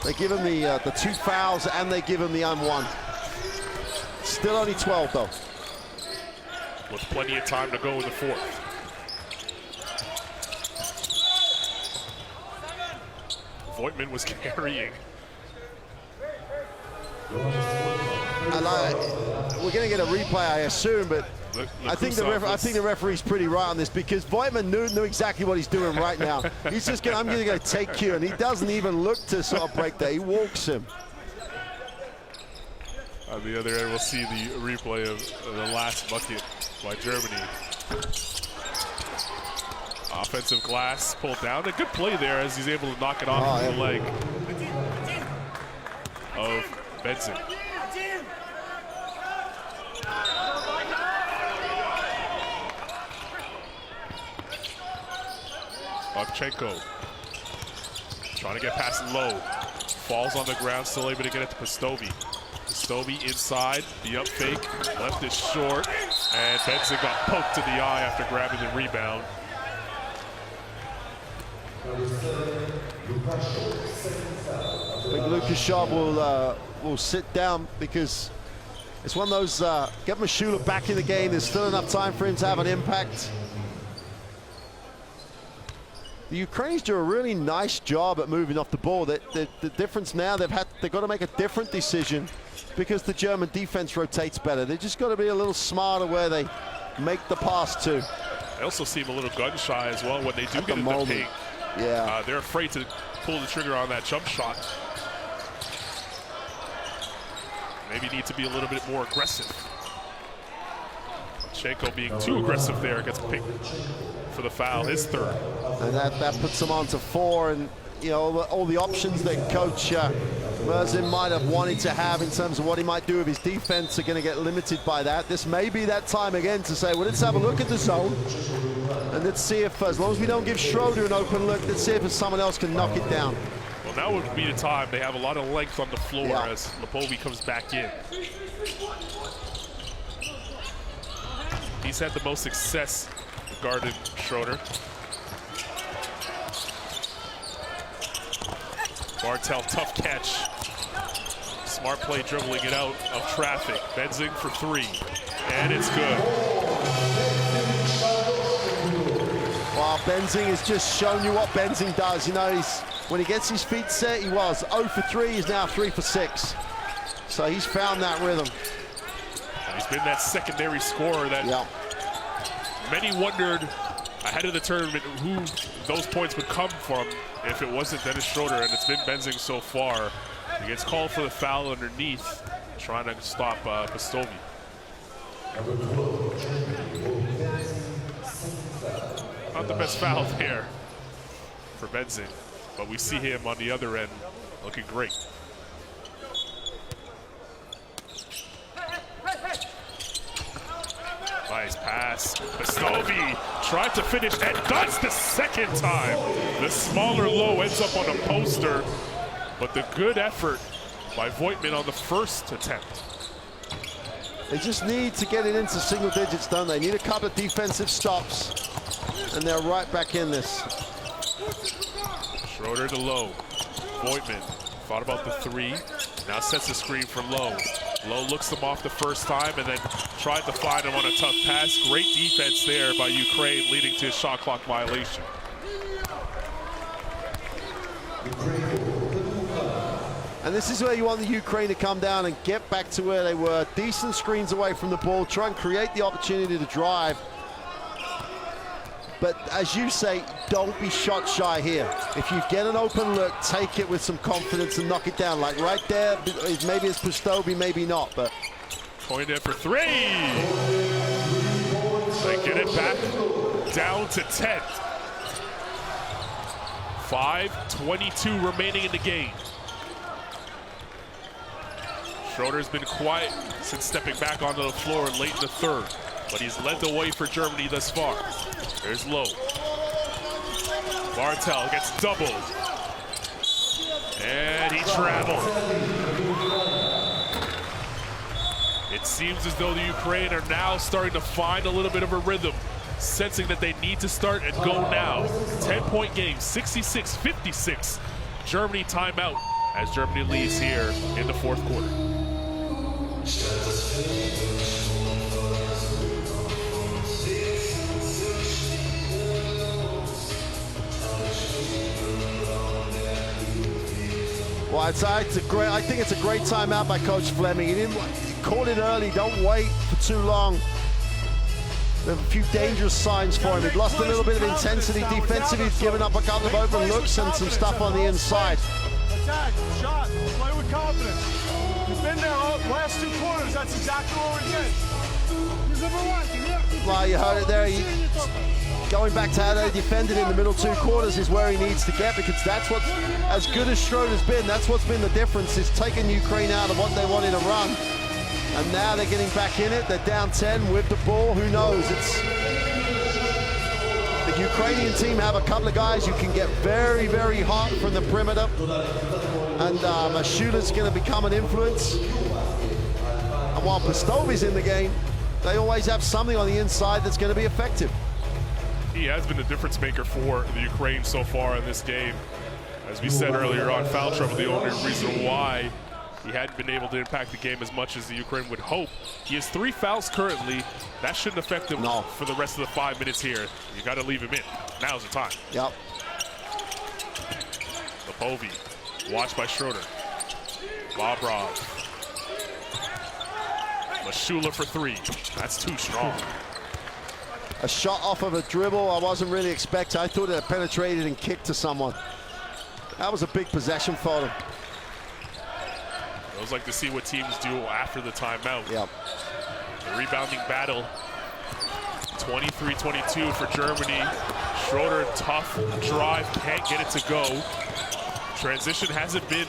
they give him the 2 fouls and they give him the +1. Still only 12 though. With plenty of time to go in the fourth. Voigtman was carrying. And we're going to get a replay, I assume, but I think the referee's pretty right on this, because Voigtman knew exactly what he's doing right now. He's just going, I'm going to go take you, and he doesn't even look to sort of break that. He walks him. On the other end, we'll see the replay of the last bucket by Germany. Offensive glass pulled down. A good play there as he's able to knock it off the leg of Benson. Ovchenko trying to get past low. Falls on the ground, still able to get it to Pastovi. Pastovi inside, the up fake, left is short, and Benson got poked in the eye after grabbing the rebound. I think Lucas Sharp will sit down, because it's one of those, get Mashula back in the game. There's still enough time for him to have an impact. The Ukrainians do a really nice job at moving off the ball. The difference now, they've got to make a different decision because the German defense rotates better. They just got to be a little smarter where they make the pass to. They also seem a little gun shy as well when they do get in the paint. Yeah, they're afraid to pull the trigger on that jump shot. Maybe need to be a little bit more aggressive. Shenko being too aggressive there, gets picked for the foul, his 3rd. And that puts them on to 4, and you know, all the options that Coach Merzin might have wanted to have in terms of what he might do with his defense are going to get limited by that. This may be that time again to say, well, let's have a look at the zone, and let's see if, as long as we don't give Schroeder an open look, let's see if someone else can knock it down. Well, now would be the time. They have a lot of length on the floor as Lepovi comes back in. He's had the most success guarding Schroeder. Bartel, tough catch. Smart play dribbling it out of traffic. Benzing for 3, and it's good. Wow, Benzing has just shown you what Benzing does. You know, when he gets his feet set, he was 0 for 3, he's now 3 for 6. So he's found that rhythm. And he's been that secondary scorer that many wondered ahead of the tournament who those points would come from. if it wasn't Dennis Schroeder, and it's been Benzing so far. He gets called for the foul underneath, trying to stop Pustovi. Not the best foul there for Benzing, but we see him on the other end looking great. Nice pass. Pustovi tried to finish, and does the second time. The smaller low ends up on a poster, but the good effort by Voigtman on the first attempt. They just need to get it into single digits, don't they? Need a couple of defensive stops, and they're right back in this. Schroeder to Low. Voigtman thought about the three. Now sets the screen for Low. Low looks them off the first time and then tried to find him on a tough pass. Great defense there by Ukraine, leading to a shot clock violation. And this is where you want the Ukraine to come down and get back to where they were. Decent screens away from the ball, try and create the opportunity to drive. But as you say, don't be shot shy here. If you get an open look, take it with some confidence and knock it down. Like right there, maybe it's Pustovi, maybe not, but. Point in for three. They get it back down to 10. 5:22 remaining in the game. Schroeder's been quiet since stepping back onto the floor late in the third, but he's led the way for Germany thus far. There's Low. Bartel gets doubled. And he traveled. It seems as though the Ukraine are now starting to find a little bit of a rhythm, sensing that they need to start and go now. 10-point game, 66-56. Germany timeout as Germany leads here in the fourth quarter. Well, I think it's a great timeout by Coach Fleming. He called it early. Don't wait for too long. There are a few dangerous signs for him. He'd lost a little bit of intensity defensively. He's given up a couple of open looks and some stuff on the inside. Attack, shot, play with confidence. We've been there all last two quarters. That's exactly what we did. Well, you heard it there. Going back to how they defended in the middle two quarters is where he needs to get, because that's what, as good as Schroeder's been, that's what's been the difference, is taking Ukraine out of what they wanted to run. And now they're getting back in it. They're down 10 with the ball. Who knows? It's the Ukrainian team have a couple of guys who can get very, very hot from the perimeter. And Mashula's going to become an influence. And while Pustovi's in the game, they always have something on the inside that's going to be effective. He has been the difference maker for the Ukraine so far in this game. As we said earlier on, foul trouble, the only reason why he hadn't been able to impact the game as much as the Ukraine would hope. He has 3 fouls currently. That shouldn't affect him for the rest of the 5 minutes here. You got to leave him in. Now's the time. Yep. Lepovi, watched by Schroeder. Bobrov. Mashula for 3. That's too strong. A shot off of a dribble I wasn't really expecting. I thought it had penetrated and kicked to someone. That was a big possession for them. I always like to see what teams do after the timeout. Yep. The rebounding battle. 23-22 for Germany. Schroeder, tough drive, can't get it to go. Transition hasn't been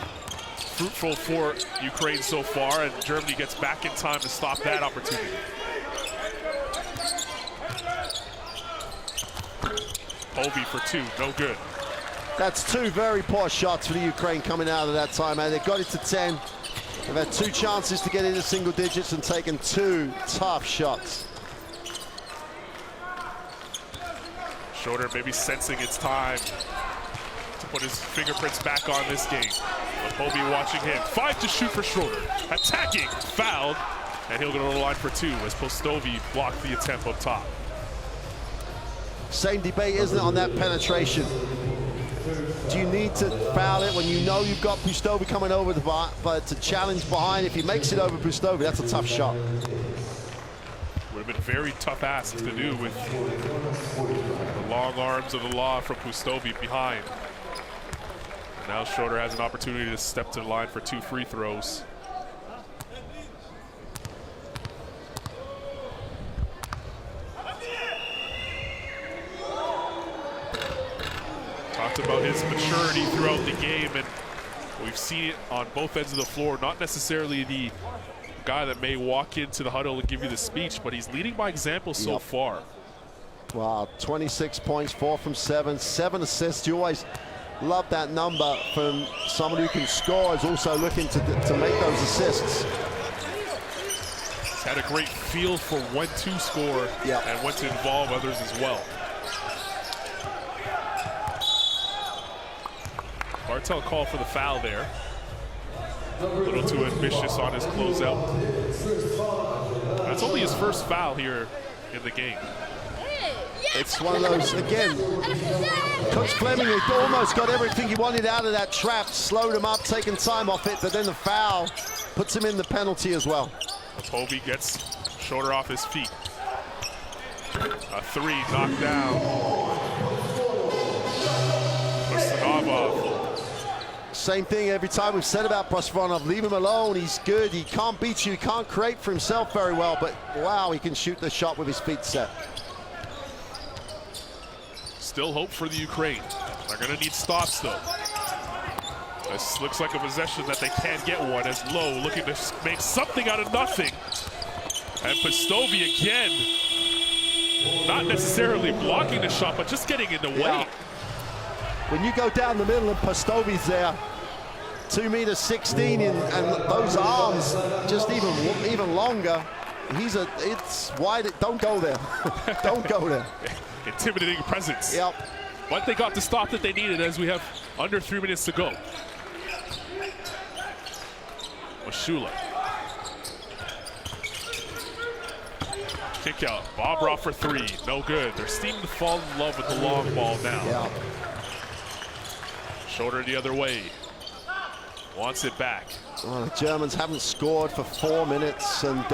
fruitful for Ukraine so far, and Germany gets back in time to stop that opportunity. Ovi for 2, no good. That's 2 very poor shots for the Ukraine coming out of that timeout. They got it to 10. They've had 2 chances to get into single digits and taken 2 tough shots. Schroeder maybe sensing it's time to put his fingerprints back on this game. Lepovi watching him. 5 to shoot for Schroeder. Attacking, fouled, and he'll go to the line for 2 as Pustovi blocked the attempt up top. Same debate, isn't it, on that penetration? Do you need to foul it when you know you've got Pustovi coming over but to challenge behind? If he makes it over Pustovi, that's a tough shot. Would have been a very tough ask to do with the long arms of the law from Pustovi behind. Now Schroeder has an opportunity to step to the line for 2 free throws. Talked about his maturity throughout the game, and we've seen it on both ends of the floor. Not necessarily the guy that may walk into the huddle and give you the speech, but he's leading by example so far. Wow, 26 points, 4 from 7, 7 assists. You always love that number from someone who can score, is also looking to make those assists. He's had a great feel for when to score and when to involve others as well. Bartel called for the foul there. A little too ambitious on his closeout. That's only his first foul here in the game. It's one of those, again, Coach Fleming had almost got everything he wanted out of that trap, slowed him up, taking time off it, but then the foul puts him in the penalty as well. Povey gets Schroeder off his feet. A 3 knocked down. Prostinov. Same thing every time we've said about Prostinov. Leave him alone, he's good, he can't beat you, he can't create for himself very well, but wow, he can shoot the shot with his feet set. Still hope for the Ukraine. They're going to need stops, though. This looks like a possession that they can't get one, as Lowe looking to make something out of nothing. And Pastovy again, not necessarily blocking the shot, but just getting in the way. When you go down the middle and Pastovy's there, 2'16", and those arms just even longer, it's wide. Don't go there. Don't go there. Intimidating presence. Yep. But they got the stop that they needed as we have under 3 minutes to go. Mashula. Kick out. Bobrov for 3. No good. They're seeming to fall in love with the long ball now. Yeah. Shoulder the other way. Wants it back. Well, the Germans haven't scored for 4 minutes, and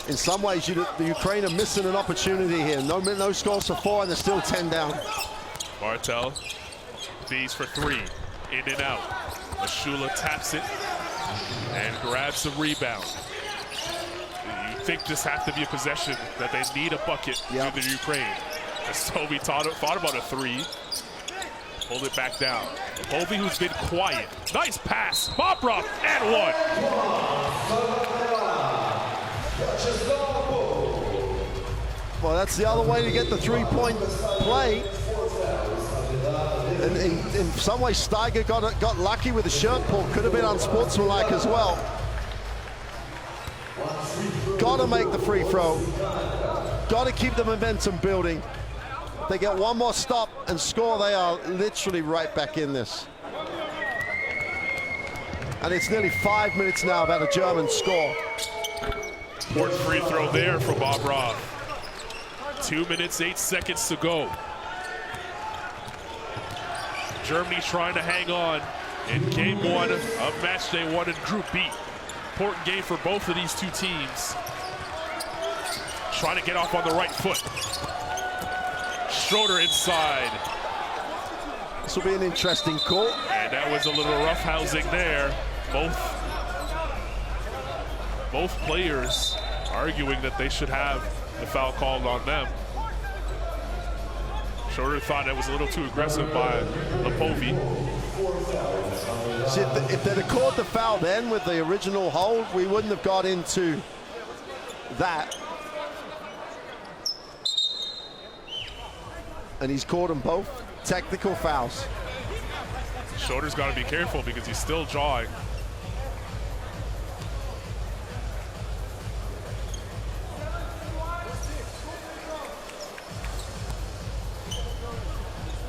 in some ways, the Ukraine are missing an opportunity here. No scores for 4, and they're still 10 down. Bartel, Bees for 3, in and out. Mashula taps it and grabs the rebound. You think this has to be a possession that they need a bucket to the Ukraine. Pastovy thought about a 3. Hold it back down. Povey, who's been quiet. Nice pass. Bobrov and 1. Well, that's the other way to get the 3-point play. And in some ways, Steiger got lucky with the shirt pull. Could have been unsportsmanlike as well. Got to make the free throw. Got to keep the momentum building. If they get one more stop and score, they are literally right back in this. And it's nearly 5 minutes now without a German score. Important free throw there for Bobrov. 2 minutes, 8 seconds to go. Germany trying to hang on in game 1 of match day 1 in Group B. Important game for both of these two teams. Trying to get off on the right foot. Schroeder inside. This will be an interesting call. And that was a little roughhousing there. Both players arguing that they should have the foul called on them. Schroeder thought it was a little too aggressive by Povey. See, if they'd have called the foul then with the original hold, we wouldn't have got into that. And he's called them both technical fouls. Schroeder's got to be careful because he's still jawing.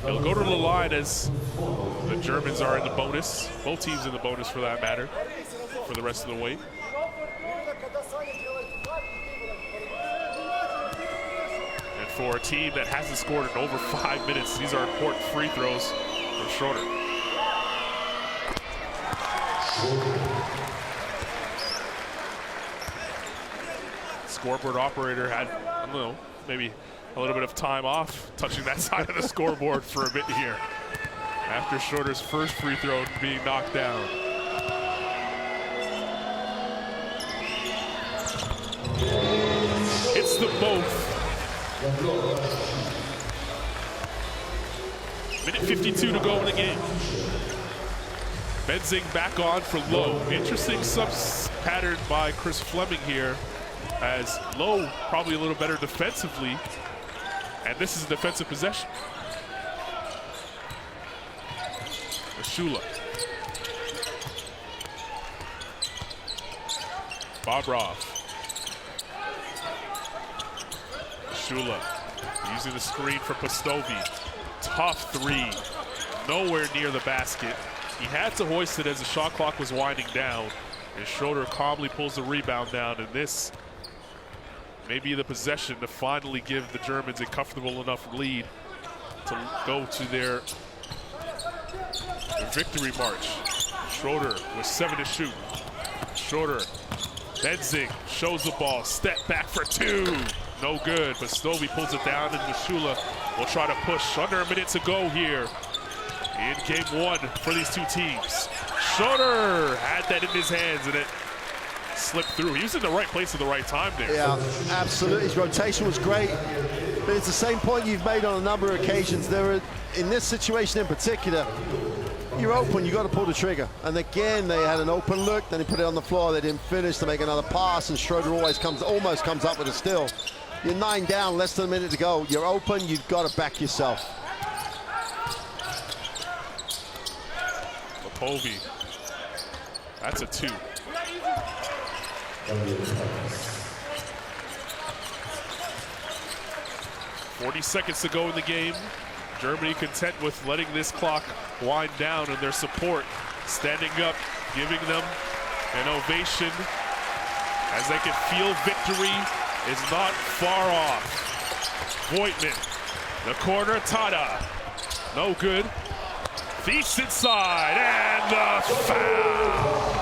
He'll go to the line as the Germans are in the bonus. Both teams in the bonus for that matter, for the rest of the way. And for a team that hasn't scored in over 5 minutes, these are important free throws for Schroeder. Scoreboard operator had, I don't know, maybe a little bit of time off touching that side of the scoreboard for a bit here. after Schroeder's first free throw being knocked down. Hits them both. Minute 52 to go in the game. Benzing back on for Lowe. Interesting subs pattern by Chris Fleming here, as Lowe probably a little better defensively, and this is a defensive possession. Shula. Bobrov. Shula using the screen for Postovi. Tough three, nowhere near the basket. He had to hoist it as the shot clock was winding down, and Schroeder calmly pulls the rebound down, and this may be the possession to finally give the Germans a comfortable enough lead to go to their victory march. Schroeder with 7 to shoot. Schroeder, Benzing shows the ball, step back for 2. No good, but Stovey pulls it down, and Mashula will try to push. Under a minute to go here in game 1 for these two teams. Schroeder had that in his hands, and it slipped through. He was in the right place at the right time there. Yeah, absolutely. His rotation was great, but it's the same point you've made on a number of occasions. There were, in this situation in particular, you're open, you got to pull the trigger. And again, they had an open look, then he put it on the floor, they didn't finish to make another pass, and Schroeder almost comes up with a steal. You're 9 down, less than a minute to go. You're open, you've got to back yourself. Lepovy, that's a 2. "40 seconds to go in the game. Germany content with letting this clock wind down, and their support standing up, giving them an ovation as they can feel victory is not far off. Voigtman, the corner, Tada, no good. Feast inside, and the foul.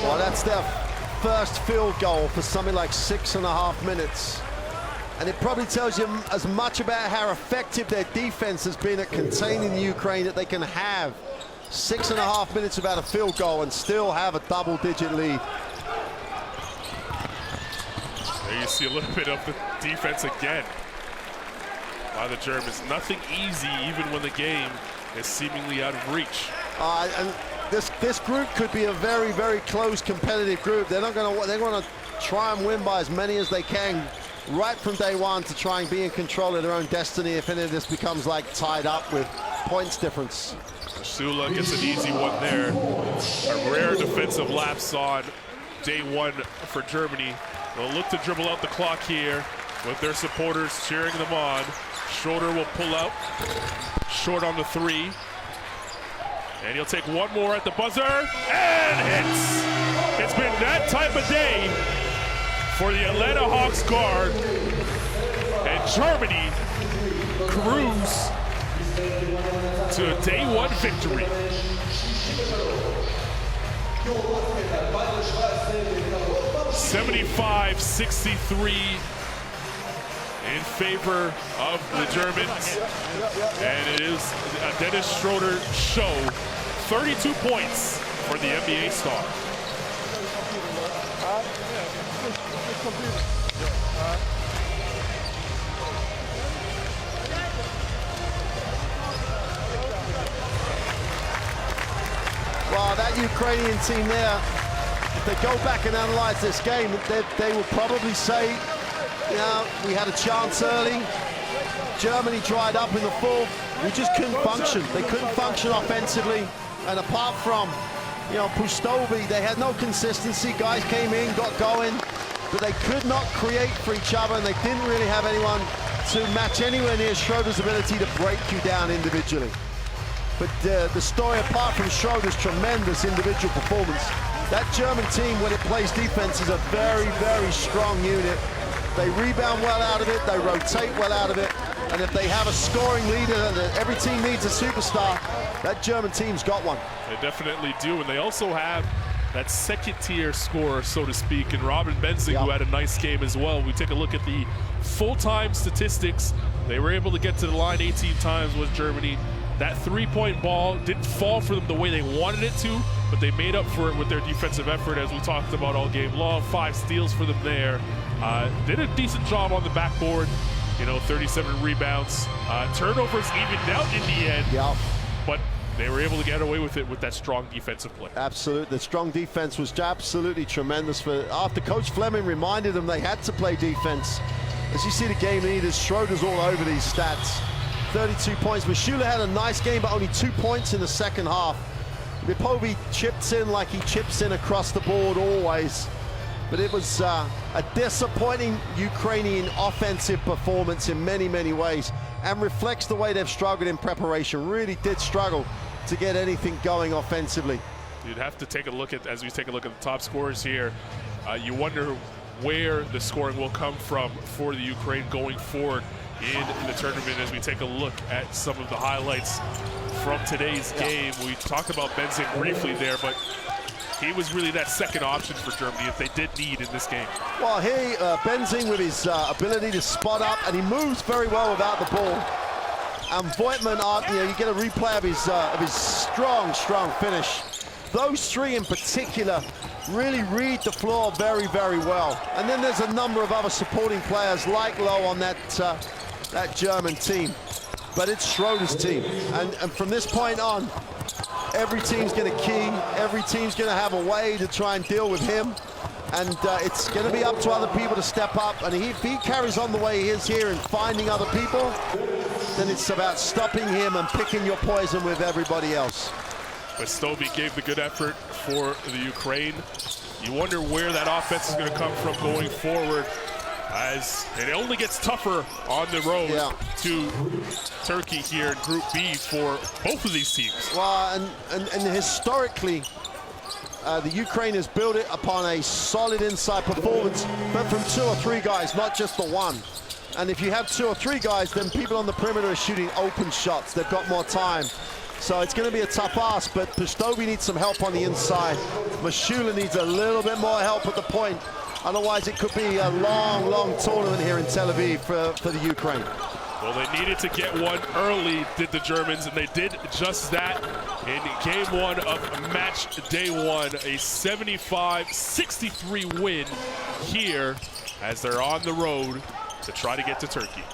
Well, that's their first field goal for something like 6.5 minutes. And it probably tells you as much about how effective their defense has been at containing Ukraine that they can have 6.5 minutes without a field goal and still have a double-digit lead. There you see a little bit of the defense again by the Germans. Nothing easy, even when the game is seemingly out of reach. And this group could be a very, very close competitive group. They're going to try and win by as many as they can right from day one to try and be in control of their own destiny if any of this becomes like tied up with points difference. Sula gets an easy one there. A rare defensive lapse on day 1 for Germany. They'll look to dribble out the clock here with their supporters cheering them on. Schroeder will pull out, short on the 3. And he'll take one more at the buzzer, and hits. It's been that type of day for the Atlanta Hawks guard, and Germany cruise to a day 1 victory. 75-63 in favor of the Germans, and it is a Dennis Schroeder show. 32 points for the NBA star. Well, that Ukrainian team there, if they go back and analyze this game, they will probably say, you know, we had a chance early. Germany dried up in the fourth. We just couldn't function. They couldn't function offensively. And apart from, you know, Pustovi, they had no consistency. Guys came in, got going, but they could not create for each other, and they didn't really have anyone to match anywhere near Schroeder's ability to break you down individually. But the story, apart from Schroeder's tremendous individual performance, that German team, when it plays defense, is a very, very strong unit. They rebound well out of it, they rotate well out of it, and if they have a scoring leader, and every team needs a superstar, that German team's got one. They definitely do, and they also have that second-tier scorer, so to speak, and Robin Benzing, Yep. who had a nice game as well. We take a look at the full-time statistics. They were able to get to the line 18 times with Germany. That three-point ball didn't fall for them the way they wanted it to, but they made up for it with their defensive effort, as we talked about all game long. 5 steals for them there. Did a decent job on the backboard. 37 rebounds. Turnovers evened out in the end, Yeah. but they were able to get away with it with that strong defensive play. Absolutely. The strong defense was absolutely tremendous. After Coach Fleming reminded them they had to play defense. As you see the game leaders, Schroeder's all over these stats. 32 points. Mashula had a nice game, but only 2 points in the second half. Lipovi chips in like he chips in across the board always. But it was a disappointing Ukrainian offensive performance in many, many ways, and reflects the way they've struggled in preparation. Really did struggle to get anything going offensively. You'd have to take a look at, as we take a look at the top scorers here, you wonder where the scoring will come from for the Ukraine going forward in the tournament. As we take a look at some of the highlights from today's game. We talked about Benzing briefly there, but he was really that second option for Germany if they did need in this game. Well, here, Benzing with his ability to spot up, and he moves very well without the ball. And Voigtman, you get a replay of his strong finish. Those three in particular really read the floor very, very well. And then there's a number of other supporting players like Lowe on that German team. But it's Schroeder's team. And from this point on, every team's going to key. Every team's going to have a way to try and deal with him. And it's going to be up to other people to step up. And if he carries on the way he is here and finding other people, then it's about stopping him and picking your poison with everybody else. But Stovey gave the good effort for the Ukraine. You wonder where that offense is going to come from going forward, as it only gets tougher on the road to Turkey here in Group B for both of these teams. Well, and historically, the Ukraine has built it upon a solid inside performance, but from 2 or 3 guys, not just the one. And if you have 2 or 3 guys, then people on the perimeter are shooting open shots. They've got more time. So it's going to be a tough ask, but Pustovi needs some help on the inside. Mashula needs a little bit more help at the point. Otherwise, it could be a long tournament here in Tel Aviv for the Ukraine. Well, they needed to get one early, did the Germans, and they did just that in game 1 of match day 1. A 75-63 win here as they're on the road to try to get to Turkey.